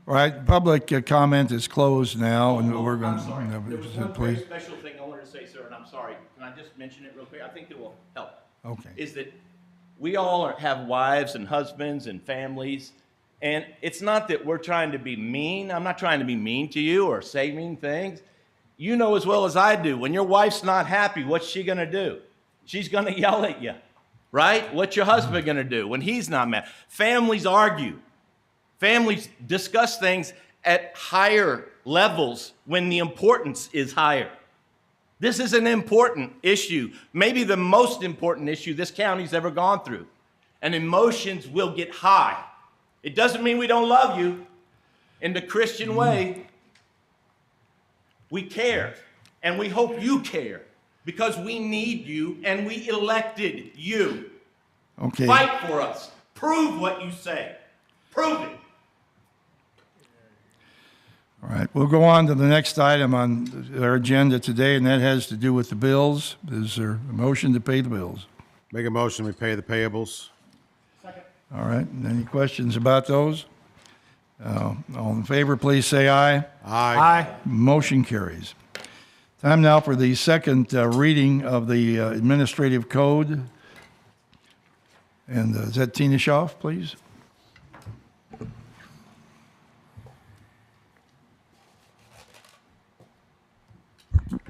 All right, public comment is closed now, and we're going to, There was one very please. special thing I wanted to say, sir, and I'm sorry. Can I just mention it real quick? I think it will help. Okay. Is that we all have wives and husbands and families, And it's not that we're trying to be mean. I'm not trying to be mean to you or say mean things. You know as well as I do, when your wife's not happy, what's she going to do? She's going to yell at you, right? What's your husband going to do when he's not mad? Families argue. Families discuss things at higher levels when the importance is higher. This is an important issue, maybe the most important issue this county's ever gone through. And emotions will get high. It doesn't mean we don't love you. In the Christian way, we care, and we hope you care, because we need you, and we elected you. Okay. Fight for us. Prove what you say. Prove it. All right, we'll go on to the next item on our agenda today, and that has to do with the bills. Is there a motion to pay the bills? Make a motion, we pay the payables. All right, any questions about those? All in favor, please say aye. Aye. Motion carries. Time now for the second reading of the administrative code. And is that Tina Schaaf, please?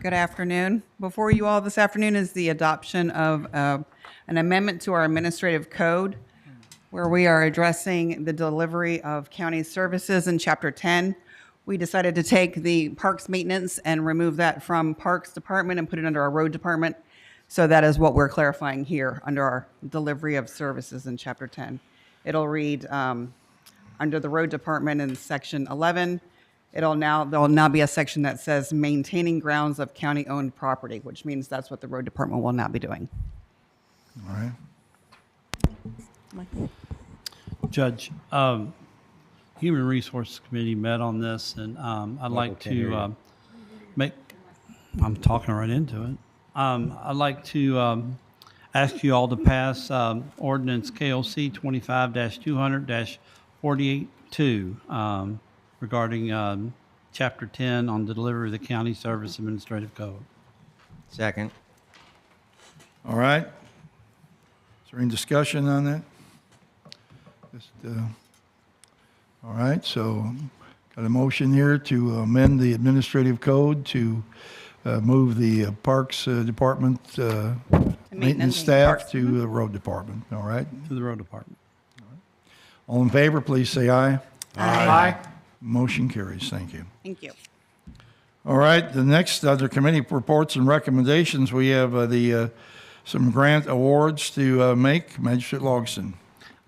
Good afternoon. Before you all this afternoon is the adoption of an amendment to our administrative code where we are addressing the delivery of county services in Chapter 10. We decided to take the parks maintenance and remove that from Parks Department and put it under our Road Department. So that is what we're clarifying here under our delivery of services in Chapter 10. It'll read under the Road Department in Section 11. There'll now be a section that says maintaining grounds of county-owned property, which means that's what the Road Department will now be doing. All right. Judge, Human Resources Committee met on this, and I'd like to I'm talking right into it. I'd like to ask you all to pass ordinance KOC 25-200-482 regarding Chapter 10 on the delivery of the County Service Administrative Code. Second. All right. Is there any discussion on that? All right, so got a motion here to amend the administrative code to move the Parks Department maintenance staff to the Road Department, all right? To the Road Department. All in favor, please say aye. Aye. Motion carries, thank you. Thank you. All right, the next other committee reports and recommendations, we have some grant awards to make. Magistrate Logston.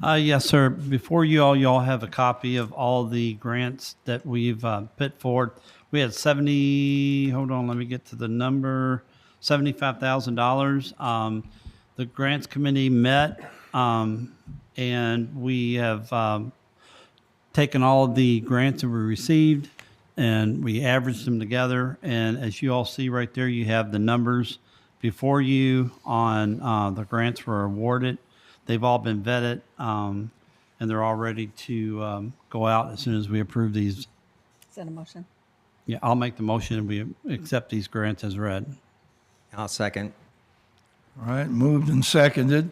Yes, sir. Before y'all have a copy of all the grants that we've put forward. We had hold on, let me get to the number, $75,000. The grants committee met, and we have taken all of the grants that we received, and we averaged them together. And as you all see right there, you have the numbers before you on the grants were awarded. They've all been vetted, and they're all ready to go out as soon as we approve these. Is that a motion? Yeah, I'll make the motion and we accept these grants as read. I'll second. All right, moved and seconded.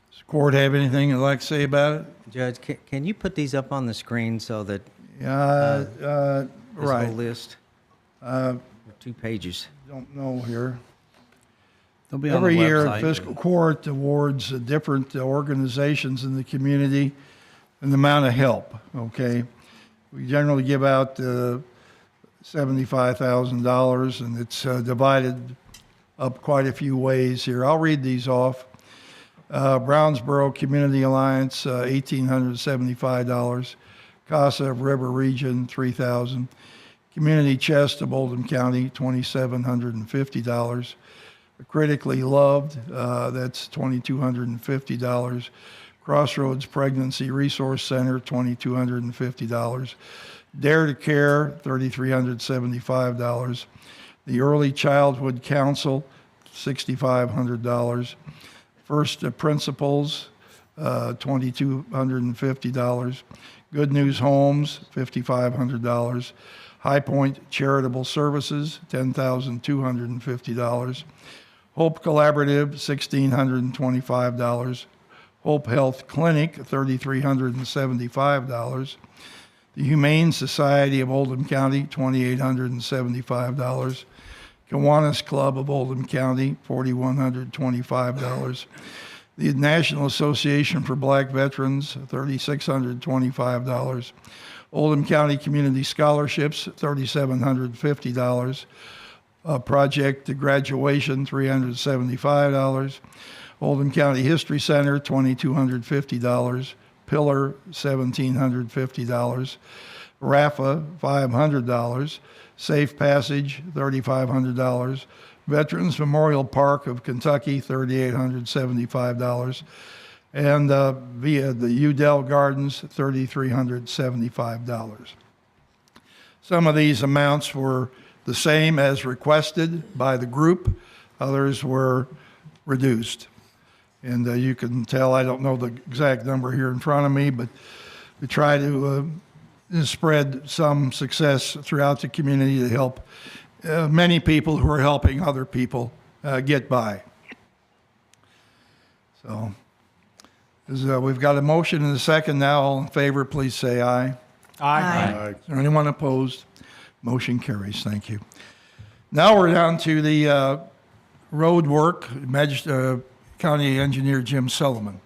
Does the court have anything you'd like to say about it? Judge, can you put these up on the screen so that Right. this whole list? 2 pages. Don't know here. They'll be on Every the year, website. fiscal court awards different organizations in the community an amount of help, okay? We generally give out $75,000, and it's divided up quite a few ways here. I'll read these off. Brownsboro Community Alliance, $1,875. CASA of River Region, $3,000. Community Chest of Oldham County, $2,750. Critically Loved, that's $2,250. Crossroads Pregnancy Resource Center, $2,250. Dare to Care, $3,375. The Early Childhood Council, $6,500. First Principles, $2,250. Good News Homes, $5,500. High Point Charitable Services, $10,250. Hope Collaborative, $1,625. Hope Health Clinic, $3,375. The Humane Society of Oldham County, $2,875. Kiwanis Club of Oldham County, $4,125. The National Association for Black Veterans, $3,625. Oldham County Community Scholarships, $3,750. Project Graduation, $375. Oldham County History Center, $2,250. Pillar, $1,750. RAFA, $500. Safe Passage, $3,500. Veterans Memorial Park of Kentucky, $3,875. And via the Udell Gardens, $3,375. Some of these amounts were the same as requested by the group. Others were reduced. And you can tell, I don't know the exact number here in front of me, but we try to spread some success throughout the community to help many people who are helping other people get by. So we've got a motion and a second now. All in favor, please say aye. Aye. Is there anyone opposed? Motion carries. Thank you. Now we're down to the road work. County Engineer Jim Sullivan.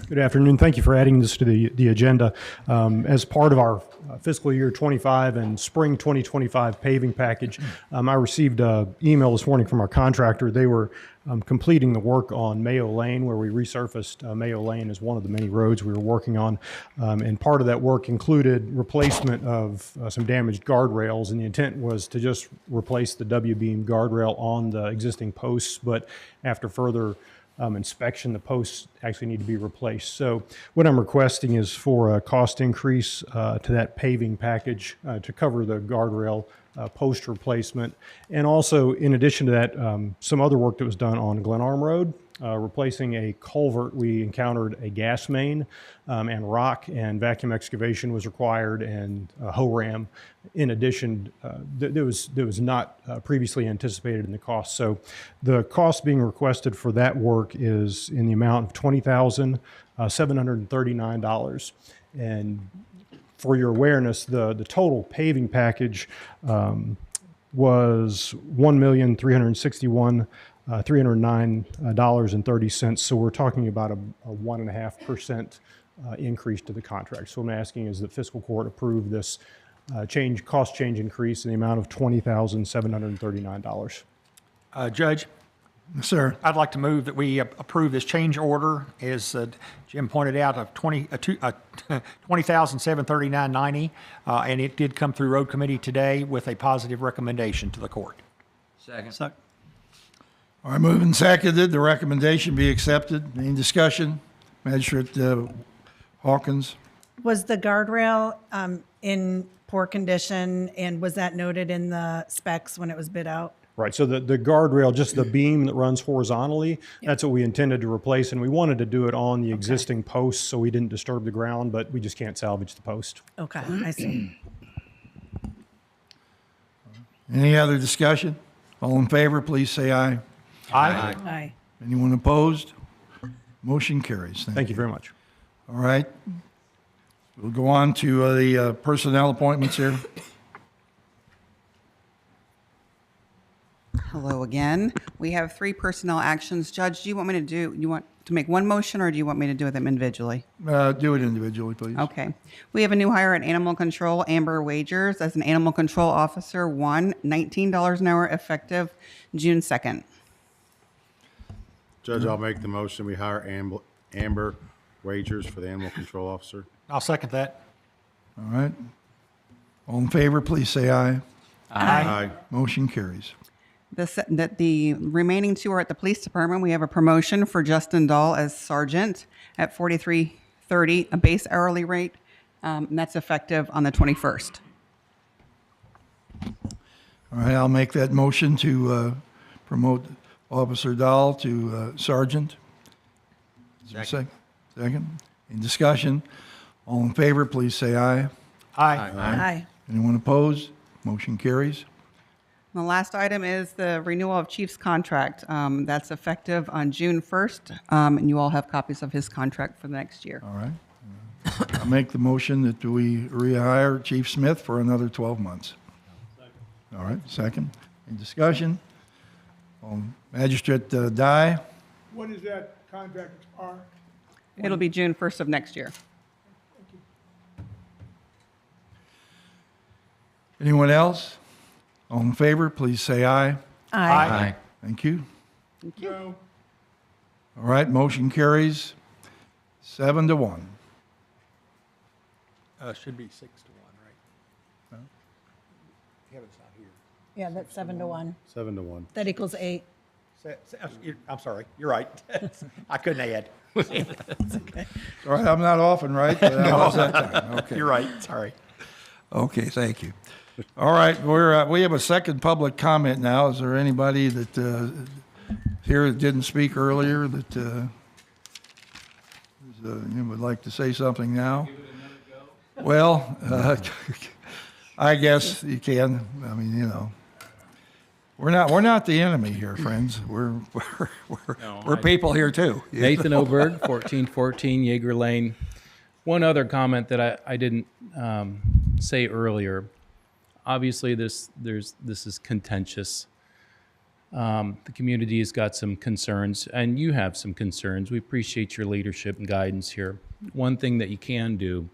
Good afternoon. Thank you for adding this to the agenda. As part of our fiscal year 25 and spring 2025 paving package, I received an email this morning from our contractor. They were completing the work on Mayo Lane, where we resurfaced Mayo Lane as one of the many roads we were working on. And part of that work included replacement of some damaged guardrails, and the intent was to just replace the W-beam guardrail on the existing posts, but after further inspection, the posts actually need to be replaced. So what I'm requesting is for a cost increase to that paving package to cover the guardrail post replacement. And also, in addition to that, some other work that was done on Glenarm Road, replacing a culvert. We encountered a gas main and rock, and vacuum excavation was required, and a hoe ram. In addition, that was not previously anticipated in the cost. So the cost being requested for that work is in the amount of $20,739. And for your awareness, the total paving package was $1,309.30. So we're talking about a 1.5% increase to the contract. So what I'm asking is that fiscal court approve this cost change increase in the amount of $20,739. Judge? Sir. I'd like to move that we approve this change order, as Jim pointed out, of $20,739.90, and it did come through Road Committee today with a positive recommendation to the court. Second. All right, moved and seconded. The recommendation be accepted. Any discussion? Magistrate Hawkins? Was the guardrail in poor condition, and was that noted in the specs when it was bid out? Right, so the guardrail, just the beam that runs horizontally, that's what we intended to replace, and we wanted to do it on the existing posts so we didn't disturb the ground, but we just can't salvage the post. Okay, I see. Any other discussion? All in favor, please say aye. Aye. Aye. Anyone opposed? Motion carries. Thank you very much. All right. We'll go on to the personnel appointments here. Hello again. We have 3 personnel actions. Judge, do you want to make one motion, or do you want me to do them individually? Do it individually, please. Okay. We have a new hire at Animal Control, Amber Wagers, as an Animal Control Officer 1, $19 an hour, effective June 2nd. Judge, I'll make the motion. We hire Amber Wagers for the Animal Control Officer. I'll second that. All right. All in favor, please say aye. Aye. Motion carries. The remaining 2 are at the police department. We have a promotion for Justin Dahl as sergeant at $43.30, a base hourly rate, and that's effective on the 21st. All right, I'll make that motion to promote Officer Dahl to sergeant. Second. Second. Any discussion? All in favor, please say aye. Aye. Aye. Anyone opposed? Motion carries. The last item is the renewal of Chief's contract. That's effective on June 1st, and you all have copies of his contract for the next year. All right. I'll make the motion that we rehire Chief Smith for another 12 months. All right, second. Any discussion? Magistrate Dye? When does that contract expire? It'll be June 1st of next year. Anyone else? All in favor, please say aye. Aye. Thank you. Thank you. No. All right, motion carries 7-1. Should be 6-1, right? Kevin's not here. Yeah, that's 7-1. 7-1. That equals 8. I'm sorry, you're right. I couldn't add. All right, I'm not often right, but that was that time. Okay. You're right, sorry. Okay, thank you. All right, we have a second public comment now. Is there anybody that here that didn't speak earlier that you would like to say something now? Well, I guess you can. I mean, you know, we're not the enemy here, friends. We're people here too. Nathan Oberg, 1414 Jaeger Lane. One other comment that I didn't say earlier. Obviously, this is contentious. The community has got some concerns, and you have some concerns. We appreciate your leadership and guidance here. One thing that you can do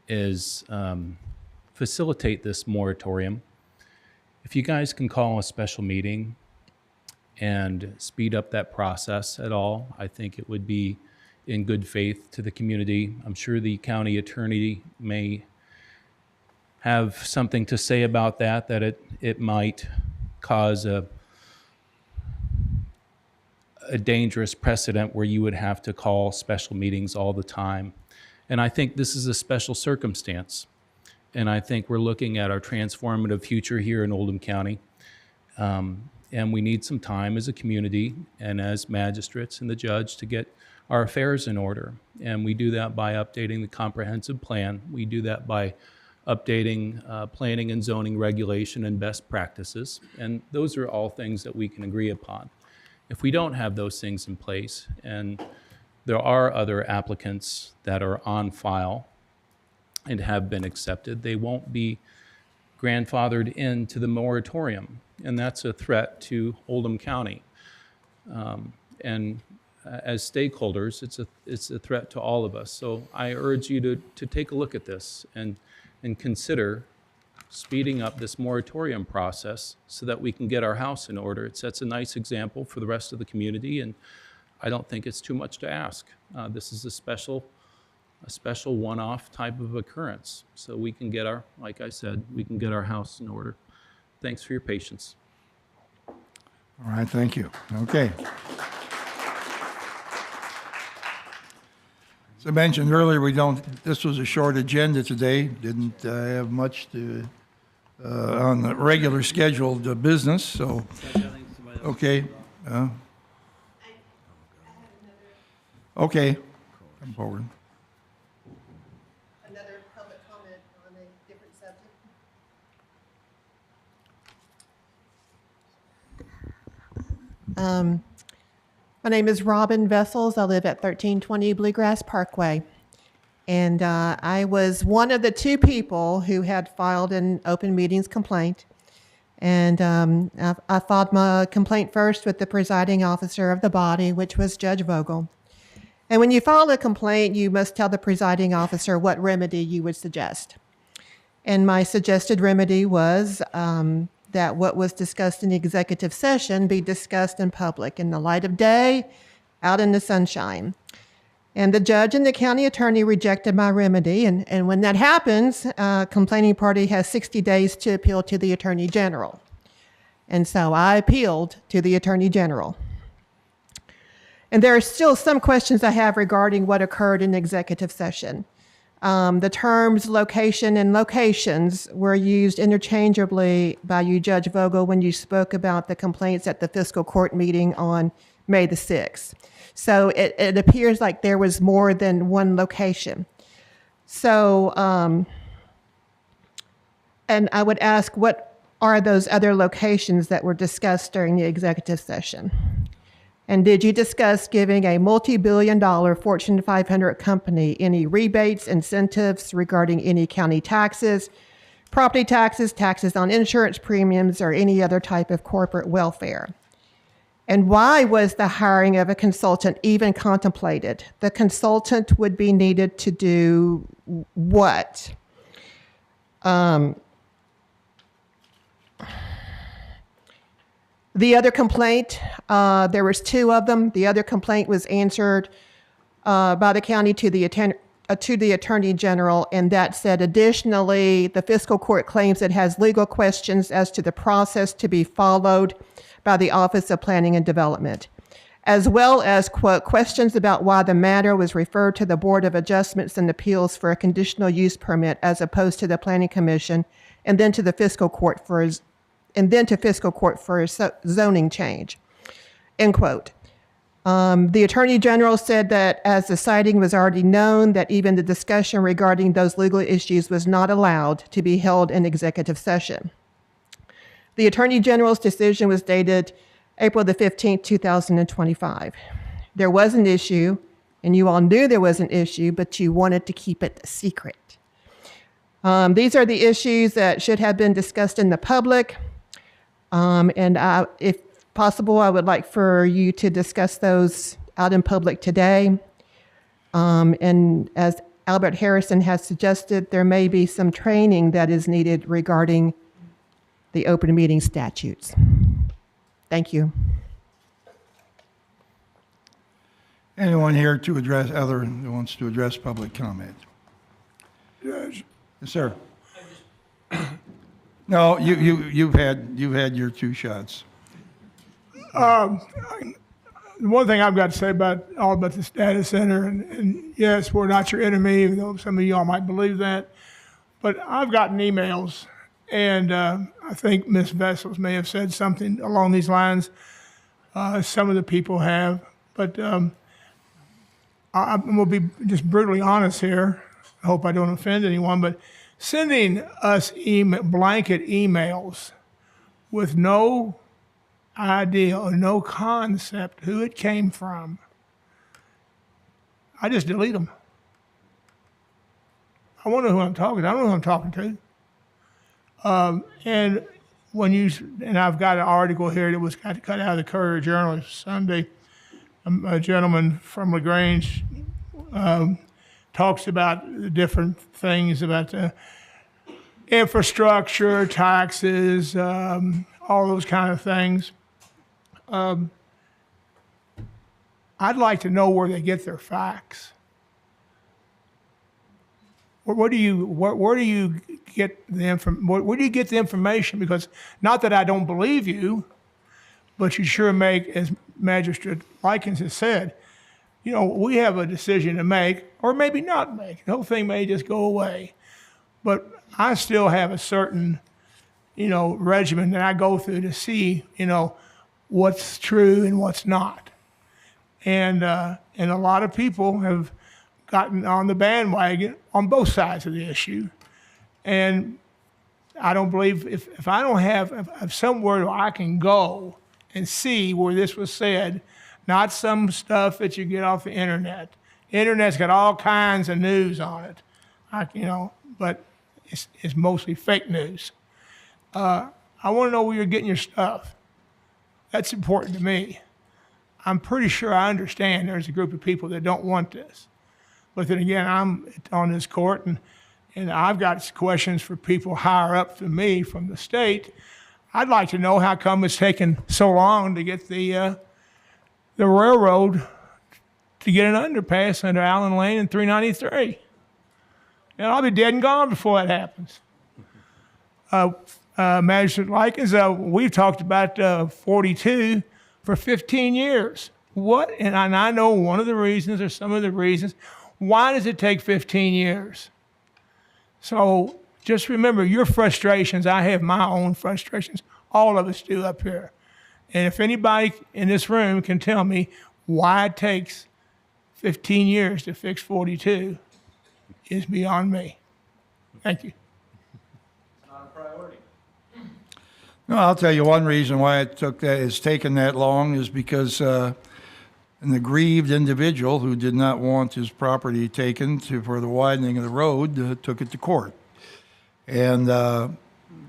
is facilitate this moratorium. If you guys can call a special meeting and speed up that process at all, I think it would be in good faith to the community. I'm sure the county attorney may have something to say about that it might cause a dangerous precedent where you would have to call special meetings all the time. And I think this is a special circumstance. And I think we're looking at our transformative future here in Oldham County. And we need some time as a community and as magistrates and the judge to get our affairs in order. And we do that by updating the comprehensive plan. We do that by updating planning and zoning regulation and best practices. And those are all things that we can agree upon. If we don't have those things in place, and there are other applicants that are on file and have been accepted, they won't be grandfathered into the moratorium. And that's a threat to Oldham County. And as stakeholders, it's a threat to all of us. So I urge you to take a look at this and consider speeding up this moratorium process so that we can get our house in order. It sets a nice example for the rest of the community, and I don't think it's too much to ask. This is a special one-off type of occurrence. So we can get like I said, we can get our house in order. Thanks for your patience. All right, thank you. Okay. As I mentioned earlier, this was a short agenda today. Didn't have much on the regular scheduled business, so, okay. Okay, come forward. Another public comment on a different subject. My name is Robin Vessels. I live at 1320 Bluegrass Parkway. And I was one of the two people who had filed an open meetings complaint. And I filed my complaint first with the presiding officer of the body, which was Judge Vogel. And when you file a complaint, you must tell the presiding officer what remedy you would suggest. And my suggested remedy was that what was discussed in the executive session be discussed in public, in the light of day, out in the sunshine. And the judge and the county attorney rejected my remedy. And when that happens, complaining party has 60 days to appeal to the attorney general. And so I appealed to the attorney general. And there are still some questions I have regarding what occurred in executive session. The terms location and locations were used interchangeably by you, Judge Vogel, when you spoke about the complaints at the fiscal court meeting on May the 6th. So it appears like there was more than one location. So, and I would ask, what are those other locations that were discussed during the executive session? And did you discuss giving a multi-billion-dollar Fortune 500 company any rebates, incentives regarding any county taxes, property taxes, taxes on insurance premiums, or any other type of corporate welfare? And why was the hiring of a consultant even contemplated? The consultant would be needed to do what? The other complaint, there was two of them. The other complaint was answered by the county to the Attorney General, and that said, additionally, the fiscal court claims it has legal questions as to the process to be followed by the Office of Planning and Development, as well as, quote, questions about why the matter was referred to the Board of Adjustments and Appeals for a conditional use permit as opposed to the Planning Commission, and then to the fiscal court for a zoning change, end quote. The Attorney General said that as the citing was already known, that even the discussion regarding those legal issues was not allowed to be held in executive session. The Attorney General's decision was dated April the 15th, 2025. There was an issue, and you all knew there was an issue, but you wanted to keep it a secret. These are the issues that should have been discussed in the public. If possible, I would like for you to discuss those out in public today. And as Albert Harrison has suggested, there may be some training that is needed regarding the open meeting statutes. Thank you. Anyone here to address, other who wants to address public comment? Judge. Yes, sir. No, you've had your two shots. The one thing I've got to say about this data center, and yes, we're not your enemy, even though some of y'all might believe that, but I've gotten emails, and I think Ms. Vessels may have said something along these lines. Some of the people have, but I'm going to be just brutally honest here. I hope I don't offend anyone, but sending us blanket emails with no idea or no concept who it came from, I just delete them. I wonder who I'm talking to. I don't know who I'm talking to. And I've got an article here that was cut out of the Courier Journal Sunday. A gentleman from LaGrange talks about the different things about the infrastructure, taxes, all those kind of things. I'd like to know where they get their facts. Where do you get the information? Because not that I don't believe you, but you sure make, as Magistrate Likens has said, we have a decision to make, or maybe not make. The whole thing may just go away. But I still have a certain, regimen that I go through to see, what's true and what's not. And a lot of people have gotten on the bandwagon on both sides of the issue. And I don't believe if I don't have somewhere where I can go and see where this was said, not some stuff that you get off the internet. The internet's got all kinds of news on it, but it's mostly fake news. I want to know where you're getting your stuff. That's important to me. I'm pretty sure I understand there's a group of people that don't want this. But then again, I'm on this court, and I've got questions for people higher up than me from the state. I'd like to know how come it's taken so long to get the railroad to get an underpass under Allen Lane and 393. And I'll be dead and gone before that happens. Magistrate Likens, we've talked about 42 for 15 years. What? And I know one of the reasons, or some of the reasons, why does it take 15 years? So just remember your frustrations. I have my own frustrations. All of us do up here. And if anybody in this room can tell me why it takes 15 years to fix 42, is beyond me. Thank you. Not a priority. No, I'll tell you one reason why it's taken that long is because an aggrieved individual who did not want his property taken for the widening of the road took it to court and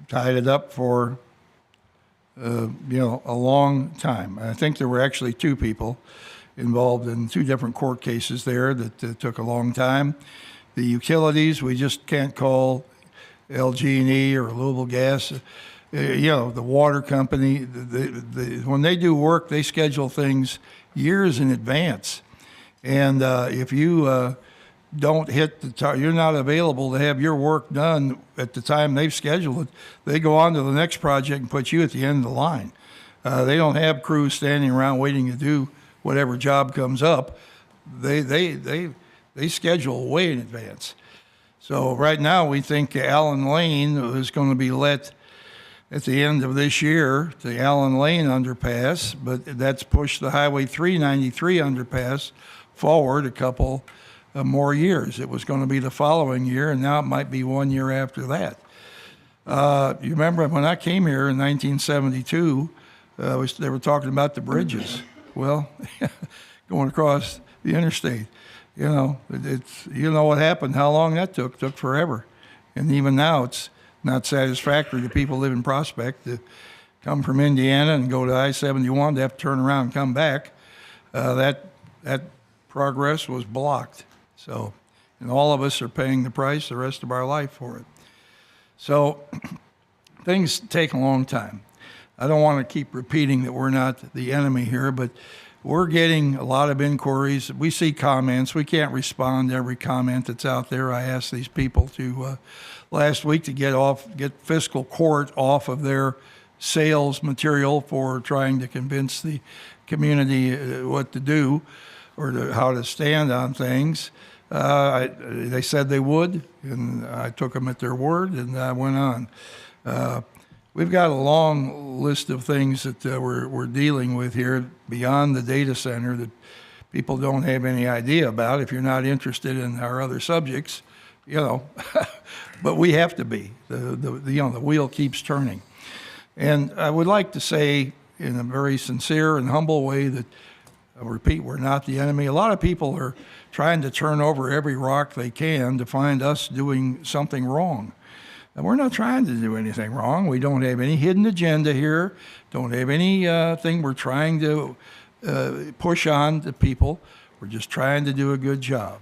tied it up for a long time. I think there were actually two people involved in two different court cases there that took a long time. The utilities, we just can't call LG&E or Louisville Gas. The water company, when they do work, they schedule things years in advance. And if you don't hit you're not available to have your work done at the time they've scheduled it, they go on to the next project and put you at the end of the line. They don't have crews standing around waiting to do whatever job comes up. They schedule way in advance. So right now we think Allen Lane is going to be let at the end of this year, the Allen Lane underpass, but that's pushed the Highway 393 underpass forward a couple more years. It was going to be the following year, and now it might be 1 year after that. You remember when I came here in 1972, they were talking about the bridges. Well, going across the interstate, what happened, how long that took forever. And even now it's not satisfactory to people living in Prospect to come from Indiana and go to I-71 to have to turn around and come back. That progress was blocked. So, and all of us are paying the price the rest of our life for it. So things take a long time. I don't want to keep repeating that we're not the enemy here, but we're getting a lot of inquiries. We see comments. We can't respond to every comment that's out there. I asked these people to last week to get fiscal court off of their sales material for trying to convince the community what to do or how to stand on things. They said they would, and I took them at their word, and I went on. We've got a long list of things that we're dealing with here beyond the data center that people don't have any idea about if you're not interested in our other subjects, but we have to be. The wheel keeps turning. And I would like to say in a very sincere and humble way that, I repeat, we're not the enemy. A lot of people are trying to turn over every rock they can to find us doing something wrong. And we're not trying to do anything wrong. We don't have any hidden agenda here, don't have anything we're trying to push on to people. We're just trying to do a good job.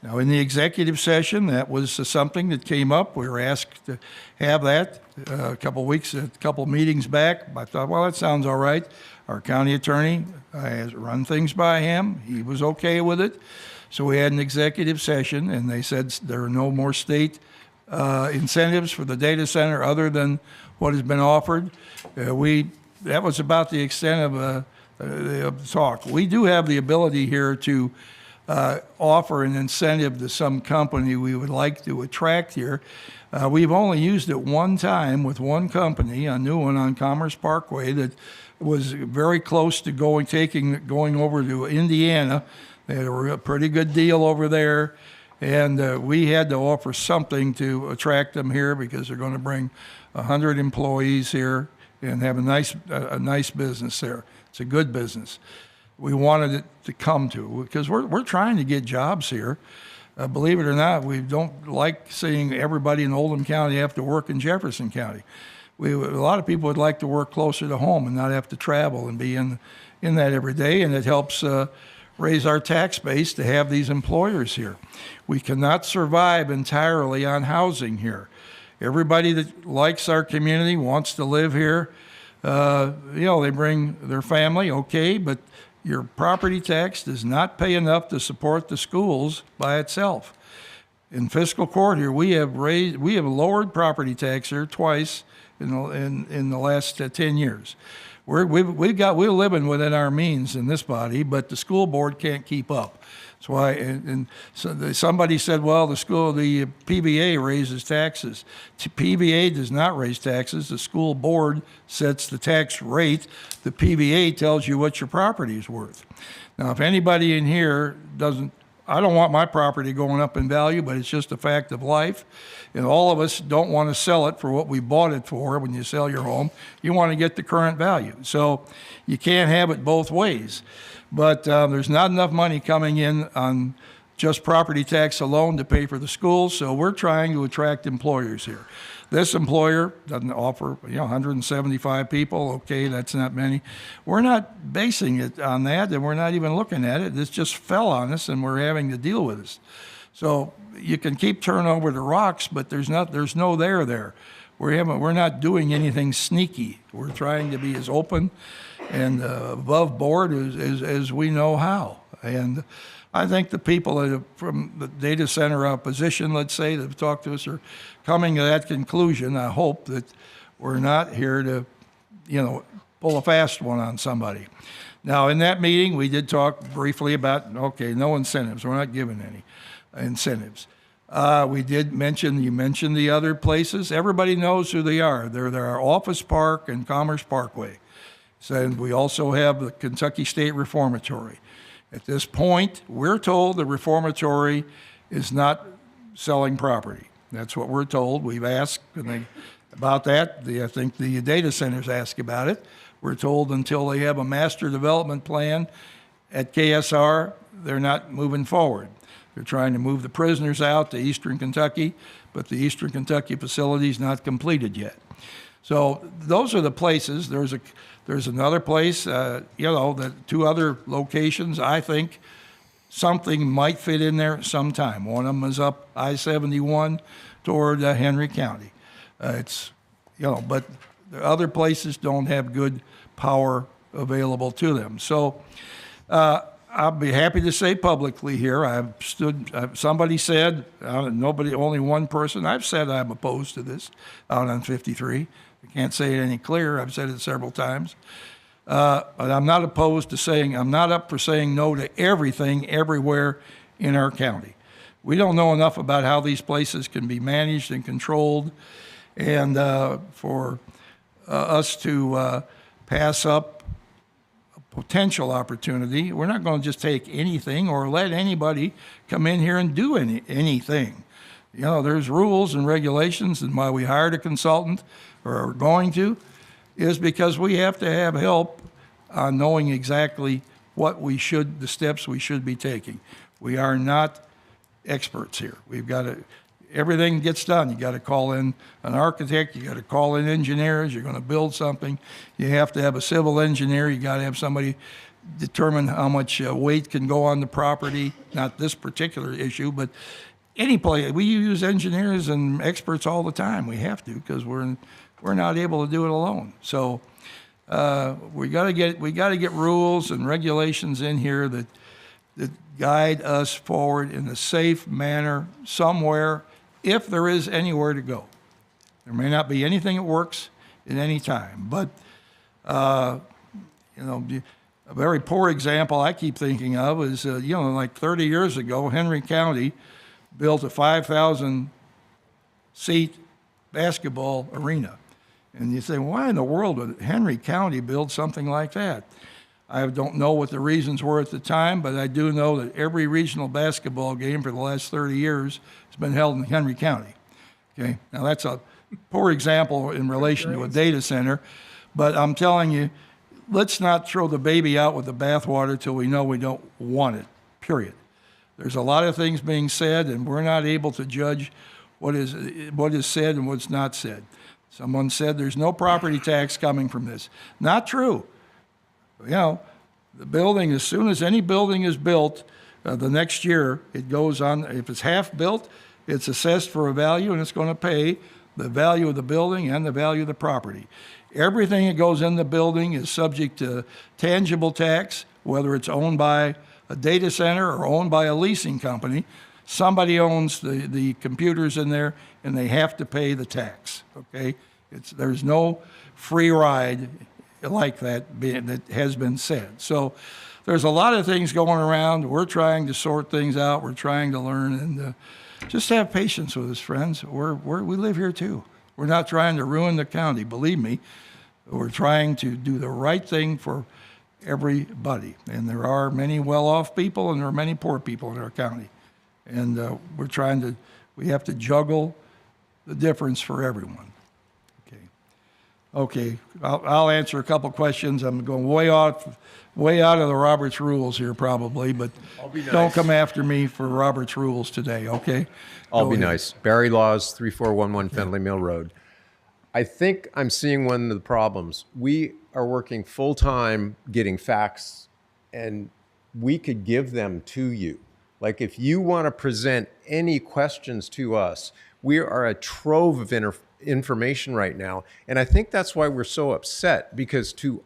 Now, in the executive session, that was something that came up. We were asked to have that a couple meetings back. I thought, well, that sounds all right. Our county attorney has run things by him. He was okay with it. So we had an executive session, and they said there are no more state incentives for the data center other than what has been offered. That was about the extent of the talk. We do have the ability here to offer an incentive to some company we would like to attract here. We've only used it one time with one company, a new one on Commerce Parkway that was very close to going over to Indiana. They had a pretty good deal over there, and we had to offer something to attract them here because they're going to bring 100 employees here and have a nice business there. It's a good business. We wanted it to come to because we're trying to get jobs here. Believe it or not, we don't like seeing everybody in Oldham County have to work in Jefferson County. A lot of people would like to work closer to home and not have to travel and be in that every day, and it helps raise our tax base to have these employers here. We cannot survive entirely on housing here. Everybody that likes our community wants to live here. They bring their family, okay, but your property tax does not pay enough to support the schools by itself. In fiscal court here, we have lowered property tax here twice in the last 10 years. We're living within our means in this body, but the school board can't keep up. That's why, so somebody said, well, the PBA raises taxes. PBA does not raise taxes. The school board sets the tax rate. The PBA tells you what your property is worth. Now, if anybody in here doesn't I don't want my property going up in value, but it's just a fact of life. And all of us don't want to sell it for what we bought it for. When you sell your home, you want to get the current value. So you can't have it both ways. But there's not enough money coming in on just property tax alone to pay for the schools. So we're trying to attract employers here. This employer doesn't offer, 175 people. Okay, that's not many. We're not basing it on that, and we're not even looking at it. This just fell on us, and we're having to deal with it. So you can keep turning over the rocks, but there's no there. We're not doing anything sneaky. We're trying to be as open and above board as we know how. And I think the people that from the data center opposition, let's say, that have talked to us are coming to that conclusion. I hope that we're not here to, pull a fast one on somebody. Now, in that meeting, we did talk briefly about, no incentives. We're not giving any incentives. We did mention, you mentioned the other places. Everybody knows who they are. They're our Office Park and Commerce Parkway. So we also have the Kentucky State Reformatory. At this point, we're told the reformatory is not selling property. That's what we're told. We've asked about that. I think the data centers ask about it. We're told until they have a master development plan at KSR, they're not moving forward. They're trying to move the prisoners out to Eastern Kentucky, but the Eastern Kentucky facility is not completed yet. So those are the places. There's another place, the two other locations. I think something might fit in there sometime. One of them is up I-71 toward Henry County. But the other places don't have good power available to them. So I'll be happy to say publicly here, somebody said, only one person, I've said I'm opposed to this out on 53. I can't say it any clearer. I've said it several times. But I'm not opposed to I'm not up for saying no to everything everywhere in our county. We don't know enough about how these places can be managed and controlled, and for us to pass up a potential opportunity. We're not going to just take anything or let anybody come in here and do anything. There's rules and regulations, and why we hired a consultant, or are going to, is because we have to have help on knowing exactly the steps we should be taking. We are not experts here. Everything gets done. You got to call in an architect, you got to call in engineers, you're going to build something. You have to have a civil engineer, you got to have somebody determine how much weight can go on the property, not this particular issue, but any place. We use engineers and experts all the time. We have to, because we're not able to do it alone. So we got to get rules and regulations in here that guide us forward in a safe manner somewhere, if there is anywhere to go. There may not be anything that works at any time, but a very poor example I keep thinking of is like 30 years ago, Henry County built a 5,000 seat basketball arena. And you say, why in the world would Henry County build something like that? I don't know what the reasons were at the time, but I do know that every regional basketball game for the last 30 years has been held in Henry County. Okay, now that's a poor example in relation to a data center, but I'm telling you, let's not throw the baby out with the bathwater till we know we don't want it, period. There's a lot of things being said, and we're not able to judge what is said and what's not said. Someone said there's no property tax coming from this. Not true. The building, as soon as any building is built, the next year it goes on. If it's half built, it's assessed for a value, and it's going to pay the value of the building and the value of the property. Everything that goes in the building is subject to tangible tax, whether it's owned by a data center or owned by a leasing company. Somebody owns the computers in there, and they have to pay the tax, okay? There's no free ride like that has been said. So there's a lot of things going around. We're trying to sort things out. We're trying to learn, and just have patience with us, friends. We live here too. We're not trying to ruin the county, believe me. We're trying to do the right thing for everybody. And there are many well-off people and there are many poor people in our county. And we have to juggle the difference for everyone. Okay, I'll answer a couple questions. I'm going way out of the Roberts rules here probably, but don't come after me for Roberts rules today, okay? I'll be nice. Barry Laws, 3411 Findlay Mill Road. I think I'm seeing one of the problems. We are working full-time getting facts, and we could give them to you. Like if you want to present any questions to us, we are a trove of information right now. And I think that's why we're so upset, because to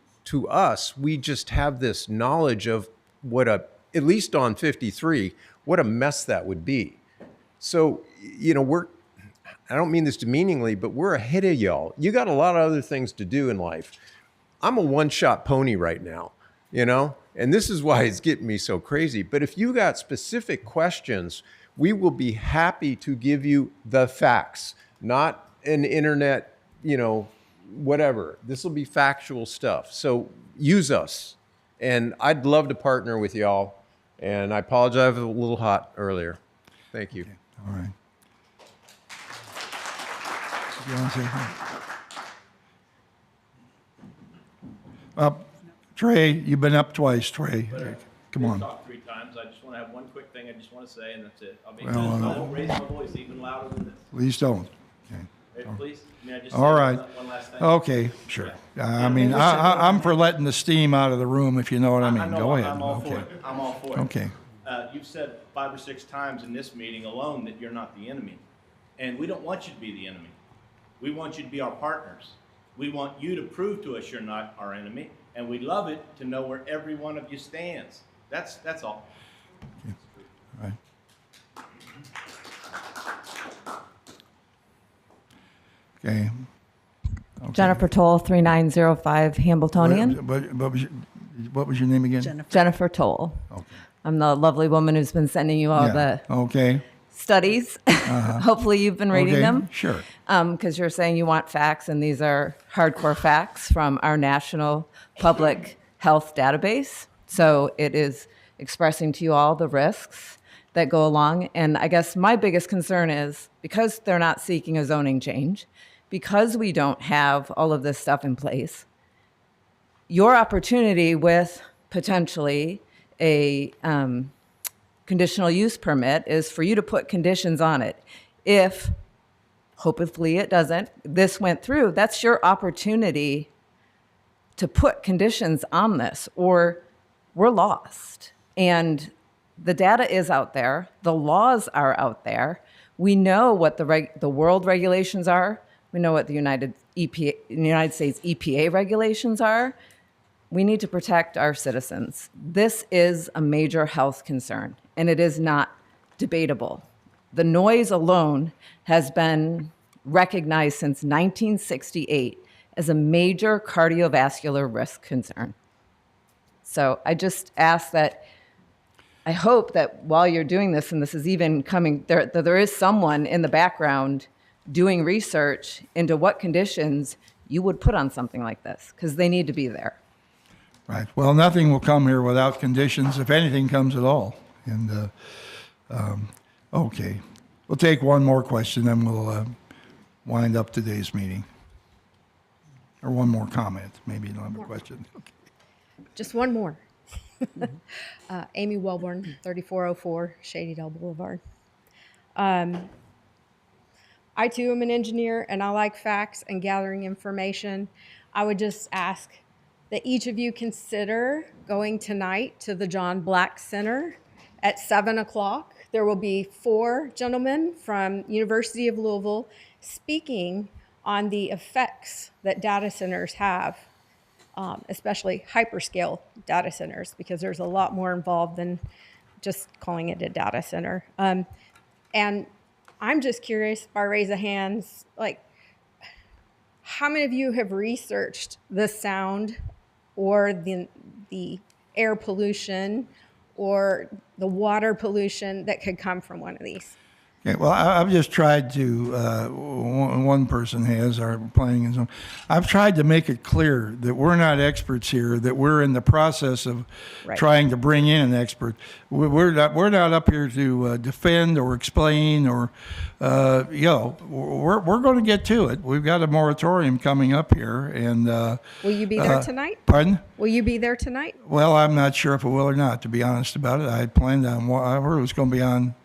us, we just have this knowledge of at least on 53, what a mess that would be. So, I don't mean this demeaningly, but we're ahead of y'all. You got a lot of other things to do in life. I'm a one-shot pony right now, and this is why it's getting me so crazy. But if you got specific questions, we will be happy to give you the facts, not an internet, whatever. This will be factual stuff. So use us. And I'd love to partner with y'all. And I apologize, I was a little hot earlier. Thank you. Okay. All right. You want to say something? Trey, you've been up twice, Trey. Come on. Talked 3 times. I just want to have one quick thing I just want to say, and that's it. I Well, won't raise my voice even louder than this. Please don't. Okay. Please? May I just All say right. one last thing? Okay, sure. I'm for letting the steam out of the room, if you know what I mean. know, Go ahead. I'm all Okay. for it. I'm all for it. Okay. You've said 5 or 6 times in this meeting alone that you're not the enemy. And we don't want you to be the enemy. We want you to be our partners. We want you to prove to us you're not our enemy. And we'd love it to know where every one of you stands. That's all. All right. Okay. Jennifer Toll, 3905 Hambletonian. What was your name again? Jennifer Toll. Okay. I'm the lovely woman who's been sending you all the Okay. studies. Hopefully you've been reading Okay, them. sure. Because you're saying you want facts, and these are hardcore facts from our national public health database. So it is expressing to you all the risks that go along. And I guess my biggest concern is because they're not seeking a zoning change, because we don't have all of this stuff in place, your opportunity with potentially a conditional use permit is for you to put conditions on it. If, hopefully it doesn't, this went through, that's your opportunity to put conditions on this, or we're lost. And the data is out there. The laws are out there. We know what the world regulations are. We know what the United States EPA regulations are. We need to protect our citizens. This is a major health concern, and it is not debatable. The noise alone has been recognized since 1968 as a major cardiovascular risk concern. So I just ask that, I hope that while you're doing this, and this is even coming, there is someone in the background doing research into what conditions you would put on something like this, because they need to be there. Right. Well, nothing will come here without conditions, if anything comes at all. And, okay. We'll take one more question, then we'll wind up today's meeting. Or one more comment. Maybe you don't have a question. Okay. Just one more. Amy Welborn, 3404 Shadydale Boulevard. I too am an engineer, and I like facts and gathering information. I would just ask that each of you consider going tonight to the John Black Center at 7 o'clock. There will be 4 gentlemen from University of Louisville speaking on the effects that data centers have, especially hyperscale data centers, because there's a lot more involved than just calling it a data center. And I'm just curious, by raise of hands, like, how many of you have researched the sound or the air pollution or the water pollution that could come from one of these? Okay, well, I've just tried to, one person has, our planning and zone. I've tried to make it clear that we're not experts here, that we're in the process of Right. trying to bring in an expert. We're not up here to defend or explain or, we're going to get to it. We've got a moratorium coming up here and. Will you be there tonight? Pardon? Will you be there tonight? Well, I'm not sure if it will or not, to be honest about it. I had planned on, I heard it was going to be on.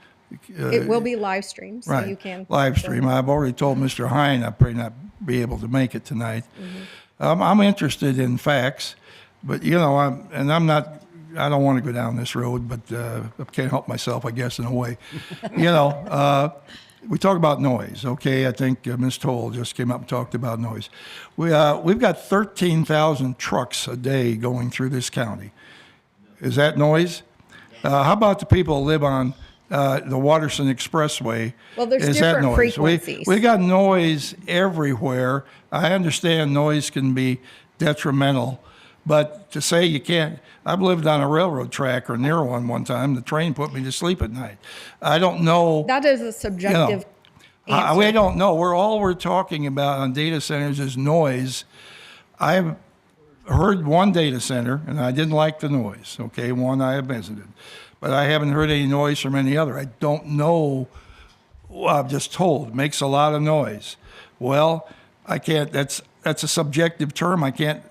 It will be live streamed, so Right. you can. Live stream. I've already told Mr. Hine I'll probably not be able to make it tonight. I'm interested in facts, but I don't want to go down this road, but I can't help myself, I guess, in a way. We talk about noise, okay? I think Ms. Toll just came up and talked about noise. We've got 13,000 trucks a day going through this county. Is that noise? How about the people who live on the Waterson Expressway? Well, there's Is that different noise? frequencies. We got noise everywhere. I understand noise can be detrimental, but to say you can't, I've lived on a railroad track or near one time. The train put me to sleep at night. I don't know. That is a subjective answer. We don't know. We're talking about on data centers is noise. I've heard one data center, and I didn't like the noise. Okay, one I have visited, but I haven't heard any noise from any other. I don't know. Well, I'm just told it makes a lot of noise. Well, I can't. That's a subjective term. I can't.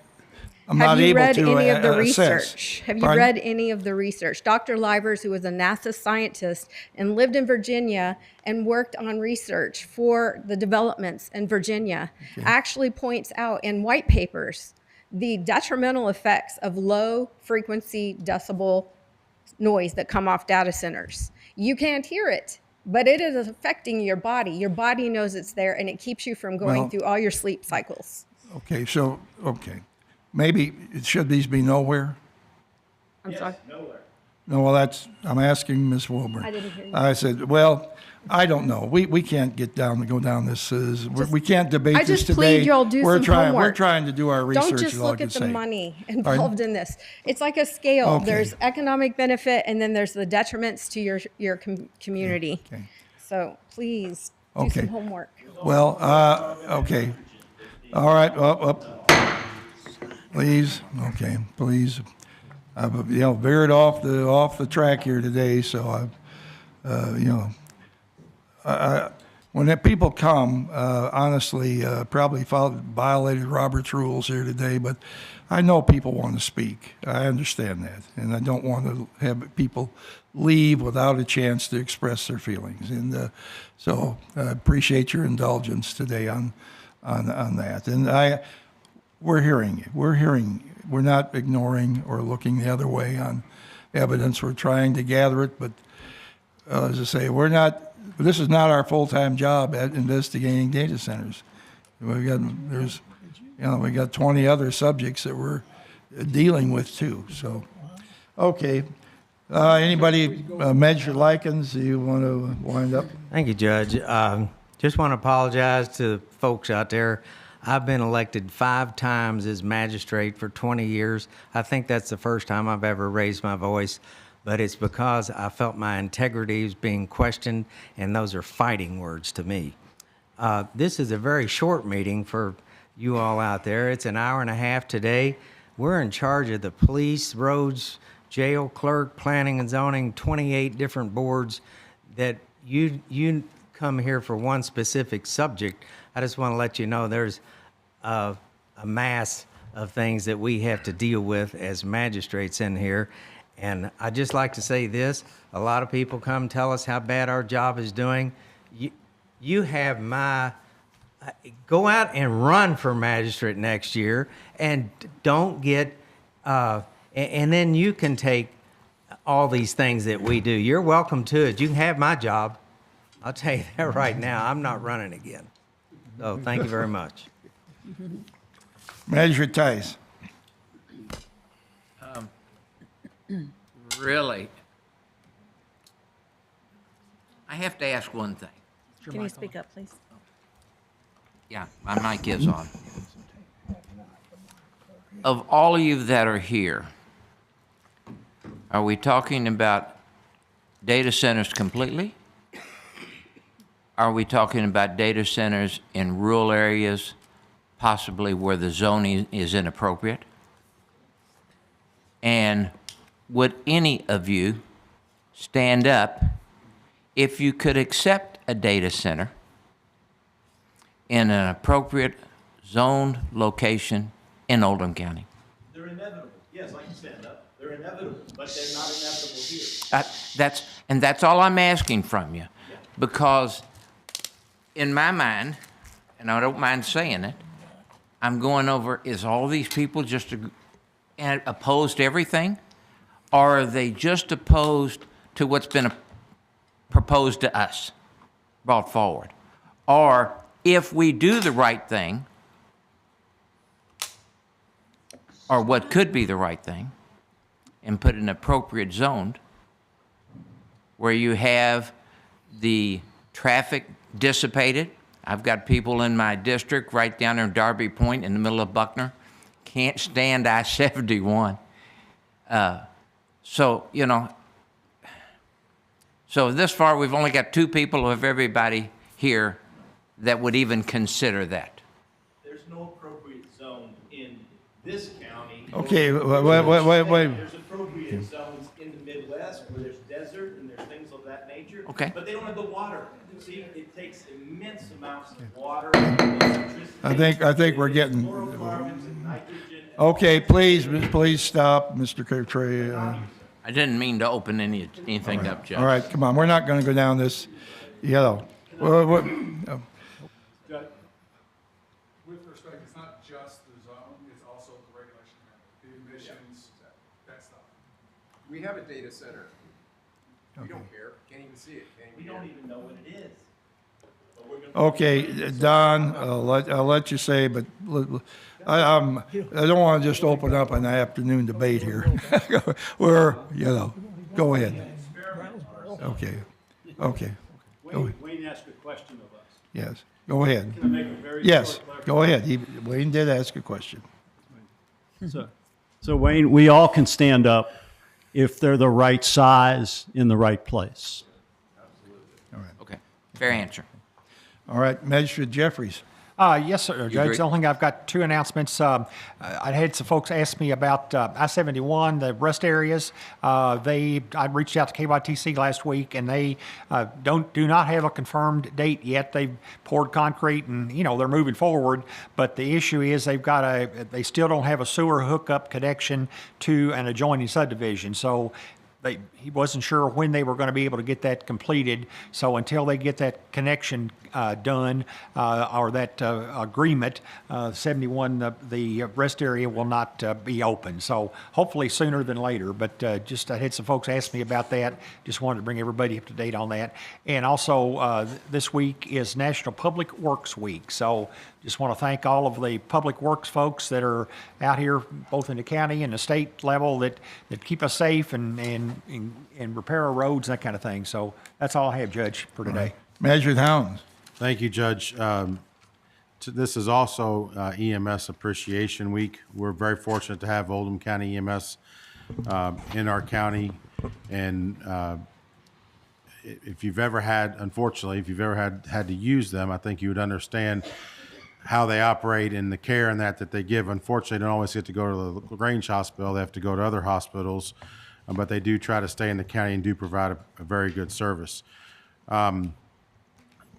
I'm not able to Have you read any of the assess. research? Have you Pardon? read any of the research? Dr. Livers, who was a NASA scientist and lived in Virginia and worked on research for the developments in Virginia, actually points out in white papers the detrimental effects of low frequency decibel noise that come off data centers. You can't hear it, but it is affecting your body. Your body knows it's there, and it keeps you from going through all your sleep cycles. Okay, maybe should these be nowhere? I'm sorry. No, well, I'm asking Ms. Wilburn. I didn't hear you. I said, well, I don't know. We can't go down this. We can't debate I this just today. plead y'all do We're some trying. homework. We're trying to do our research. Don't just is all I look can at the say. money Pardon? involved in this. It's like a scale. Okay. There's economic benefit, and then there's the detriments to your community. Okay. So please do Okay. some homework. Well, okay. All right. Please. Okay. Please. I've veered off the track here today, so when the people come, honestly, probably violated Robert's rules here today, but I know people want to speak. I understand that, and I don't want to have people leave without a chance to express their feelings. And so I appreciate your indulgence today on that. And we're hearing you. We're not ignoring or looking the other way on evidence. We're trying to gather it, but as I say, this is not our full-time job at investigating data centers. We got 20 other subjects that we're dealing with too. So, okay. Anybody, Measure Likens, you want to wind up? Thank you, Judge. Just want to apologize to folks out there. I've been elected 5 times as magistrate for 20 years. I think that's the first time I've ever raised my voice, but it's because I felt my integrity was being questioned, and those are fighting words to me. This is a very short meeting for you all out there. It's an hour and a half today. We're in charge of the police, roads, jail, clerk, planning and zoning, 28 different boards that you come here for one specific subject. I just want to let you know there's a mass of things that we have to deal with as magistrates in here. And I'd just like to say this. A lot of people come tell us how bad our job is doing. You have go out and run for magistrate next year and don't get, and then you can take all these things that we do. You're welcome to it. You can have my job. I'll tell you that right now. I'm not running again. So thank you very much. Measure Tice. Really, I have to ask one thing. Can you speak up, please? Yeah, my mic is on. Of all of you that are here, are we talking about data centers completely? Are we talking about data centers in rural areas, possibly where the zoning is inappropriate? And would any of you stand up if you could accept a data center in an appropriate zoned location in Oldham County? They're inevitable. Yes, I can stand up. They're inevitable, but they're not inevitable here. That's all I'm asking from you, because in my mind, and I don't mind saying it, I'm going over, is all these people just opposed to everything? Or are they just opposed to what's been proposed to us, brought forward? Or if we do the right thing, or what could be the right thing, and put an appropriate zone where you have the traffic dissipated. I've got people in my district right down there in Darby Point in the middle of Buckner, can't stand I-71. So, you know, so this far we've only got 2 people of everybody here that would even consider that. There's no appropriate zone in this county. Okay, wait. There's appropriate zones in the Midwest where there's desert and there's things of that nature. Okay. But they don't have the water. See, it takes immense amounts of water. I think we're getting. Fluorocarbons and nitrogen. Okay, please stop, Mr. Trey. I didn't mean to open anything up, Judge. All right, come on, we're not going to go down this, Well, Judge, with respect, it's not just the zone, it's also the regulation, the emissions, that stuff. We have a data center. We don't care. Can't even see it. We don't even know what it is. But we're gonna- Okay, Don, I'll let you say, but I don't want to just open up an afternoon debate here. Go ahead. Okay. Wayne asked a question of us. Yes, go ahead. Can I make a very Yes, short go ahead. Wayne did ask a question. So Wayne, we all can stand up if they're the right size in the right place. Okay, fair answer. All right, Magistrate Jeffries. Yes, sir, Judge. agree? The only thing, I've got 2 announcements. I had some folks ask me about I-71, the rest areas. I reached out to KYTC last week, and they do not have a confirmed date yet. They've poured concrete, and they're moving forward. But the issue is they still don't have a sewer hookup connection to an adjoining subdivision. So he wasn't sure when they were going to be able to get that completed. So until they get that connection done or that agreement, 71, the rest area will not be open. So hopefully sooner than later. But I had some folks ask me about that. Just wanted to bring everybody up to date on that. And also this week is National Public Works Week. So just want to thank all of the public works folks that are out here, both in the county and the state level, that keep us safe and repair our roads and that kind of thing. So that's all I have, Judge, for today. Magistrate Hounds. Thank you, Judge. This is also EMS Appreciation Week. We're very fortunate to have Oldham County EMS in our county. And if you've ever had to use them, I think you would understand how they operate and the care and that they give. Unfortunately, they don't always get to go to the LaGrange Hospital. They have to go to other hospitals, but they do try to stay in the county and do provide a very good service.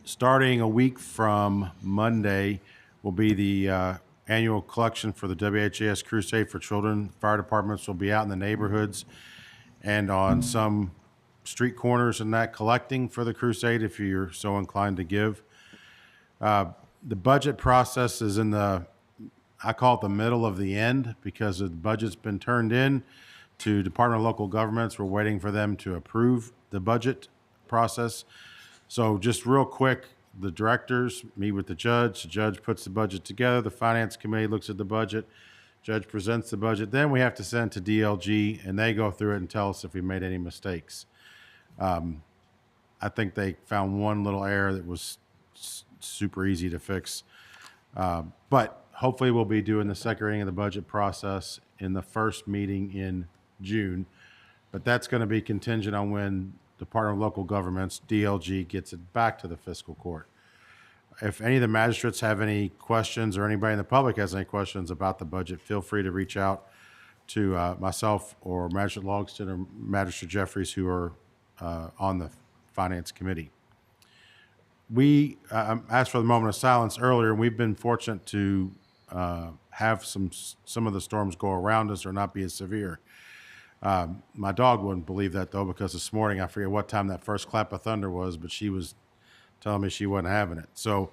Starting a week from Monday will be the annual collection for the WHAS Crusade for Children. Fire departments will be out in the neighborhoods and on some street corners and that collecting for the crusade if you're so inclined to give. The budget process is I call it the middle of the end because the budget's been turned in to Department of Local Governments. We're waiting for them to approve the budget process. So just real quick, the directors meet with the judge puts the budget together, the finance committee looks at the budget, judge presents the budget, then we have to send to DLG and they go through it and tell us if we made any mistakes. I think they found one little error that was super easy to fix. But hopefully we'll be doing the second reading of the budget process in the first meeting in June. But that's going to be contingent on when Department of Local Governments, DLG, gets it back to the fiscal court. If any of the magistrates have any questions or anybody in the public has any questions about the budget, feel free to reach out to myself or Magistrate Logston or Magistrate Jeffries, who are on the Finance Committee. We asked for the moment of silence earlier, and we've been fortunate to have some of the storms go around us or not be as severe. My dog wouldn't believe that, though, because this morning, I forget what time that first clap of thunder was, but she was telling me she wasn't having it. So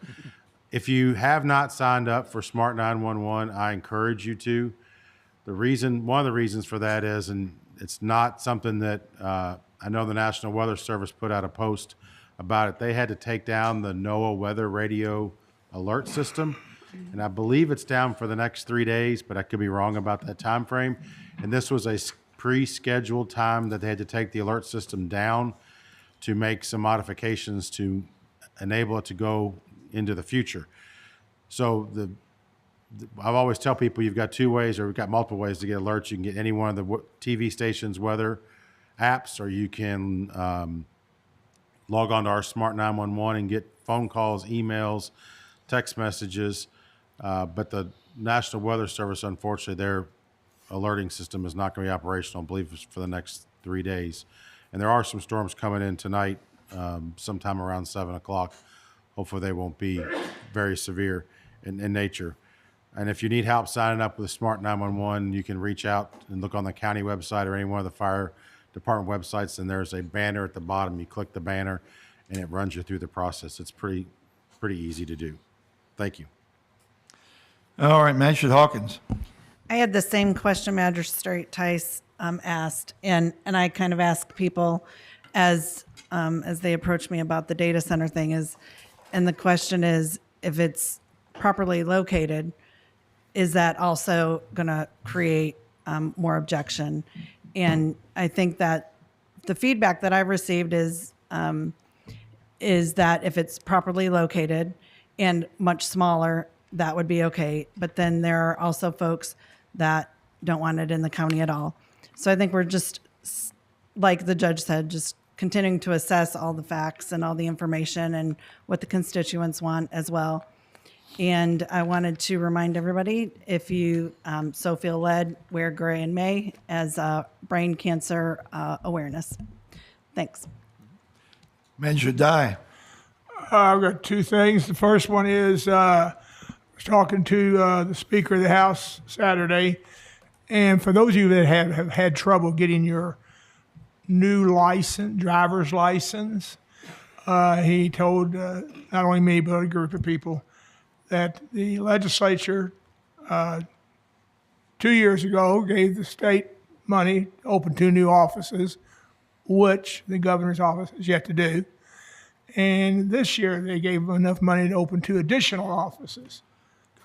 if you have not signed up for Smart 911, I encourage you to. One of the reasons for that is, and it's not something that I know the National Weather Service put out a post about it. They had to take down the NOAA weather radio alert system, and I believe it's down for the next 3 days, but I could be wrong about that time frame. And this was a pre-scheduled time that they had to take the alert system down to make some modifications to enable it to go into the future. So I've always tell people you've got two ways, or we've got multiple ways to get alerts. You can get any one of the TV stations' weather apps, or you can log on to our Smart 911 and get phone calls, emails, text messages. But the National Weather Service, unfortunately, their alerting system is not going to be operational, I believe, for the next 3 days. And there are some storms coming in tonight, sometime around 7 o'clock. Hopefully they won't be very severe in nature. And if you need help signing up with Smart 911, you can reach out and look on the county website or any one of the fire department websites, and there's a banner at the bottom. You click the banner, and it runs you through the process. It's pretty easy to do. Thank you. All right, Magistrate Hawkins. I had the same question Magistrate Tice asked, and I kind of ask people as they approach me about the data center thing and the question is, if it's properly located, is that also going to create more objection? And I think that the feedback that I've received is that if it's properly located and much smaller, that would be okay. But then there are also folks that don't want it in the county at all. So I think we're just, like the judge said, just continuing to assess all the facts and all the information and what the constituents want as well. And I wanted to remind everybody, if you so feel led, wear gray in May as brain cancer awareness. Thanks. Magistrate Dye. I've got two things. The first one is I was talking to the Speaker of the House Saturday, and for those of you that have had trouble getting your new driver's license, he told not only me but a group of people that the legislature 2 years ago gave the state money to open 2 new offices, which the governor's office has yet to do. And this year they gave enough money to open 2 additional offices.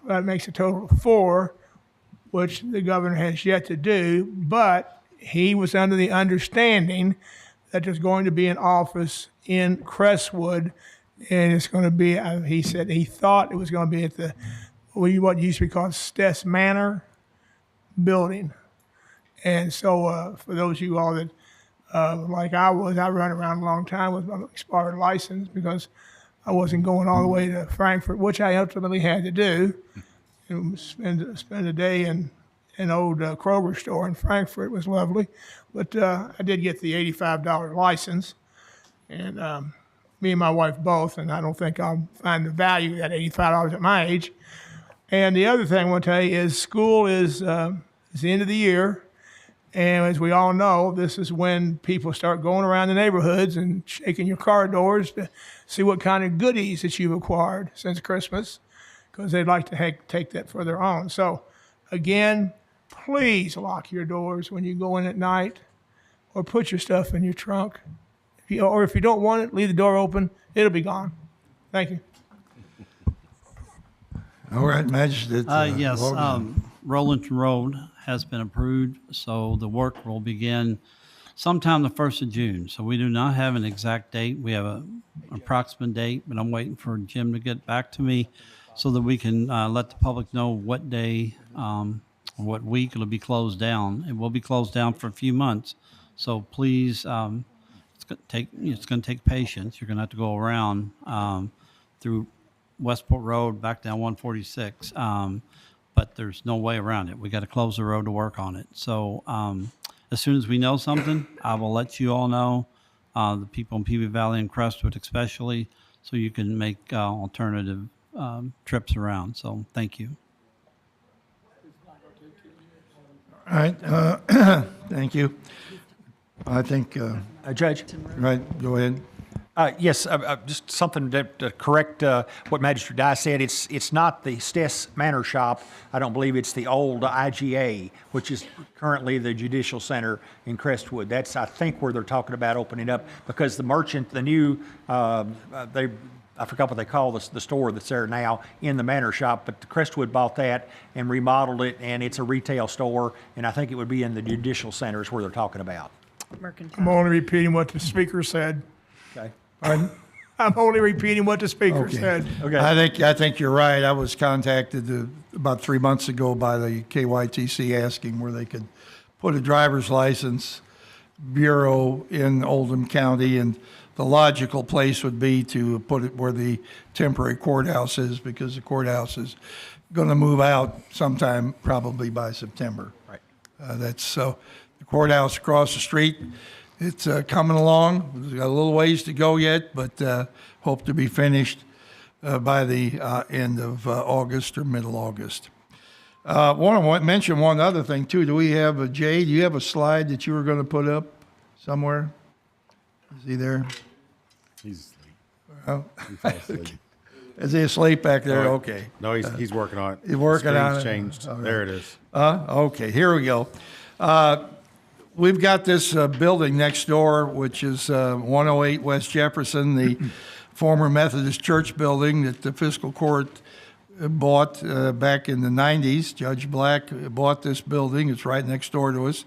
That makes a total of 4, which the governor has yet to do. But he was under the understanding that there's going to be an office in Crestwood, and it's going to be, he said he thought it was going to be at the, what used to be called Stess Manor building. And so for those of you all that, like I run around a long time with my expired license because I wasn't going all the way to Frankfurt, which I ultimately had to do, and spend a day in an old Kroger store in Frankfurt. It was lovely. But I did get the $85 license, and me and my wife both, and I don't think I'll find the value of that $85 at my age. And the other thing I want to tell you is school is the end of the year, and as we all know, this is when people start going around the neighborhoods and shaking your car doors to see what kind of goodies that you've acquired since Christmas, because they'd like to take that for their own. So again, please lock your doors when you go in at night, or put your stuff in your trunk. Or if you don't want it, leave the door open. It'll be gone. Thank you. All right, Magistrate. Yes, Rollington Road has been approved, so the work will begin sometime the 1st of June. So we do not have an exact date. We have an approximate date, but I'm waiting for Jim to get back to me so that we can let the public know what day, what week it'll be closed down. It will be closed down for a few months. So please, it's it's going to take patience. You're going to have to go around through Westport Road back down 146. But there's no way around it. We got to close the road to work on it. So as soon as we know something, I will let you all know, the people in Peavy Valley and Crestwood especially, so you can make alternative trips around. So thank you. All right, thank you. I think, Judge? right, go ahead. Yes, just something to correct what Magistrate Dye said. It's not the Stess Manor Shop. I don't believe it's the old IGA, which is currently the Judicial Center in Crestwood. That's, I think, where they're talking about opening up, because the merchant, the new, I forgot what they call the store that's there now in the Manor Shop, but Crestwood bought that and remodeled it, and it's a retail store, and I think it would be in the Judicial Center is where they're talking about. I'm only repeating what the speaker said. Okay. Pardon? I'm only repeating what the speaker Okay. said. Okay. I think you're right. I was contacted about 3 months ago by the KYTC asking where they could put a driver's license bureau in Oldham County, and the logical place would be to put it where the temporary courthouse is, because the courthouse is going to move out sometime probably by September. Right. That's so. The courthouse across the street, it's coming along. We've got a little ways to go yet, but hope to be finished by the end of August or middle August. I want to mention one other thing too. Do we have Jay? Do you have a slide that you were going to put up somewhere? Is he there? He's Oh. he fell asleep. Is he asleep back there? No, Okay. No, he's working on it. He's working The on it. screen's changed. All right. There it is. Okay, here we go. We've got this building next door, which is 108 West Jefferson, the former Methodist Church building that the Fiscal Court bought back in the 90s. Judge Black bought this building. It's right next door to us.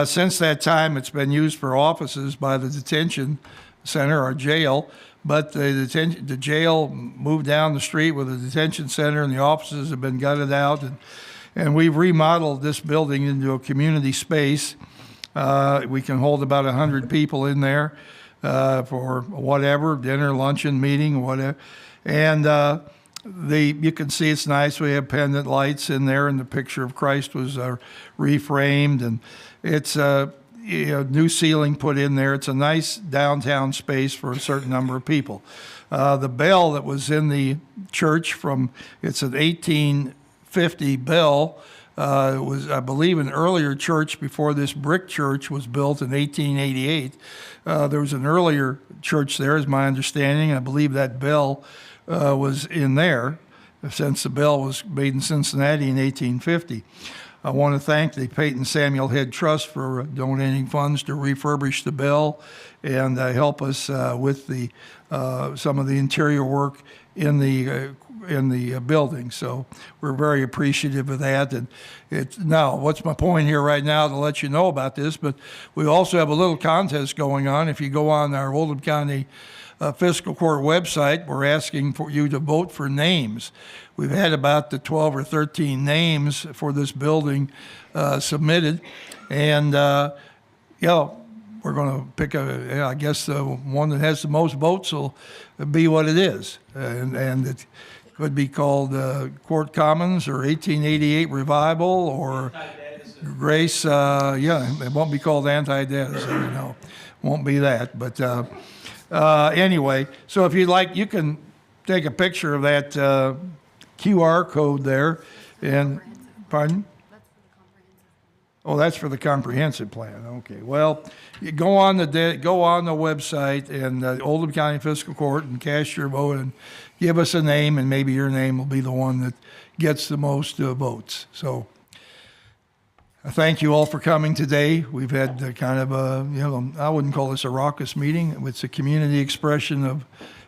Since that time, it's been used for offices by the detention center, or jail, but the jail moved down the street with a detention center, and the offices have been gutted out, and we've remodeled this building into a community space. We can hold about 100 people in there for whatever, dinner, luncheon, meeting, whatever. And you can see it's nice. We have pendant lights in there, and the picture of Christ was reframed, and it's new ceiling put in there. It's a nice downtown space for a certain number of people. The bell that was in the church it's an 1850 bell. It was, I believe, an earlier church before this brick church was built in 1888. There was an earlier church there, is my understanding. I believe that bell was in there, since the bell was made in Cincinnati in 1850. I want to thank the Peyton Samuel Head Trust for donating funds to refurbish the bell and help us with some of the interior work in the building. So we're very appreciative of that. And now, what's my point here right now to let you know about this? But we also have a little contest going on. If you go on our Oldham County Fiscal Court website, we're asking for you to vote for names. We've had about the 12 or 13 names for this building submitted, and we're going to pick I guess the one that has the most votes will be what it is, and it could be called Court Commons or 1888 Revival or Grace. It won't be called Anti-Debt, so won't be that. But anyway, so if you'd like, you can take a picture of that QR code there, and pardon? Oh, that's for the comprehensive plan. Okay. Well, you go on the website and Oldham County Fiscal Court and cast your vote and give us a name, and maybe your name will be the one that gets the most votes. So I thank you all for coming today. We've had kind of I wouldn't call this a raucous meeting. It's a community expression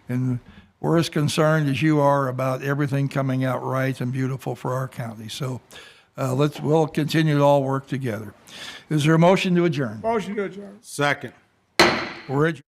and we're as concerned as you are about everything coming out right and beautiful for our county. So we'll continue to all work together. Is there a motion to adjourn? Motion to adjourn. Second. We're adjourned.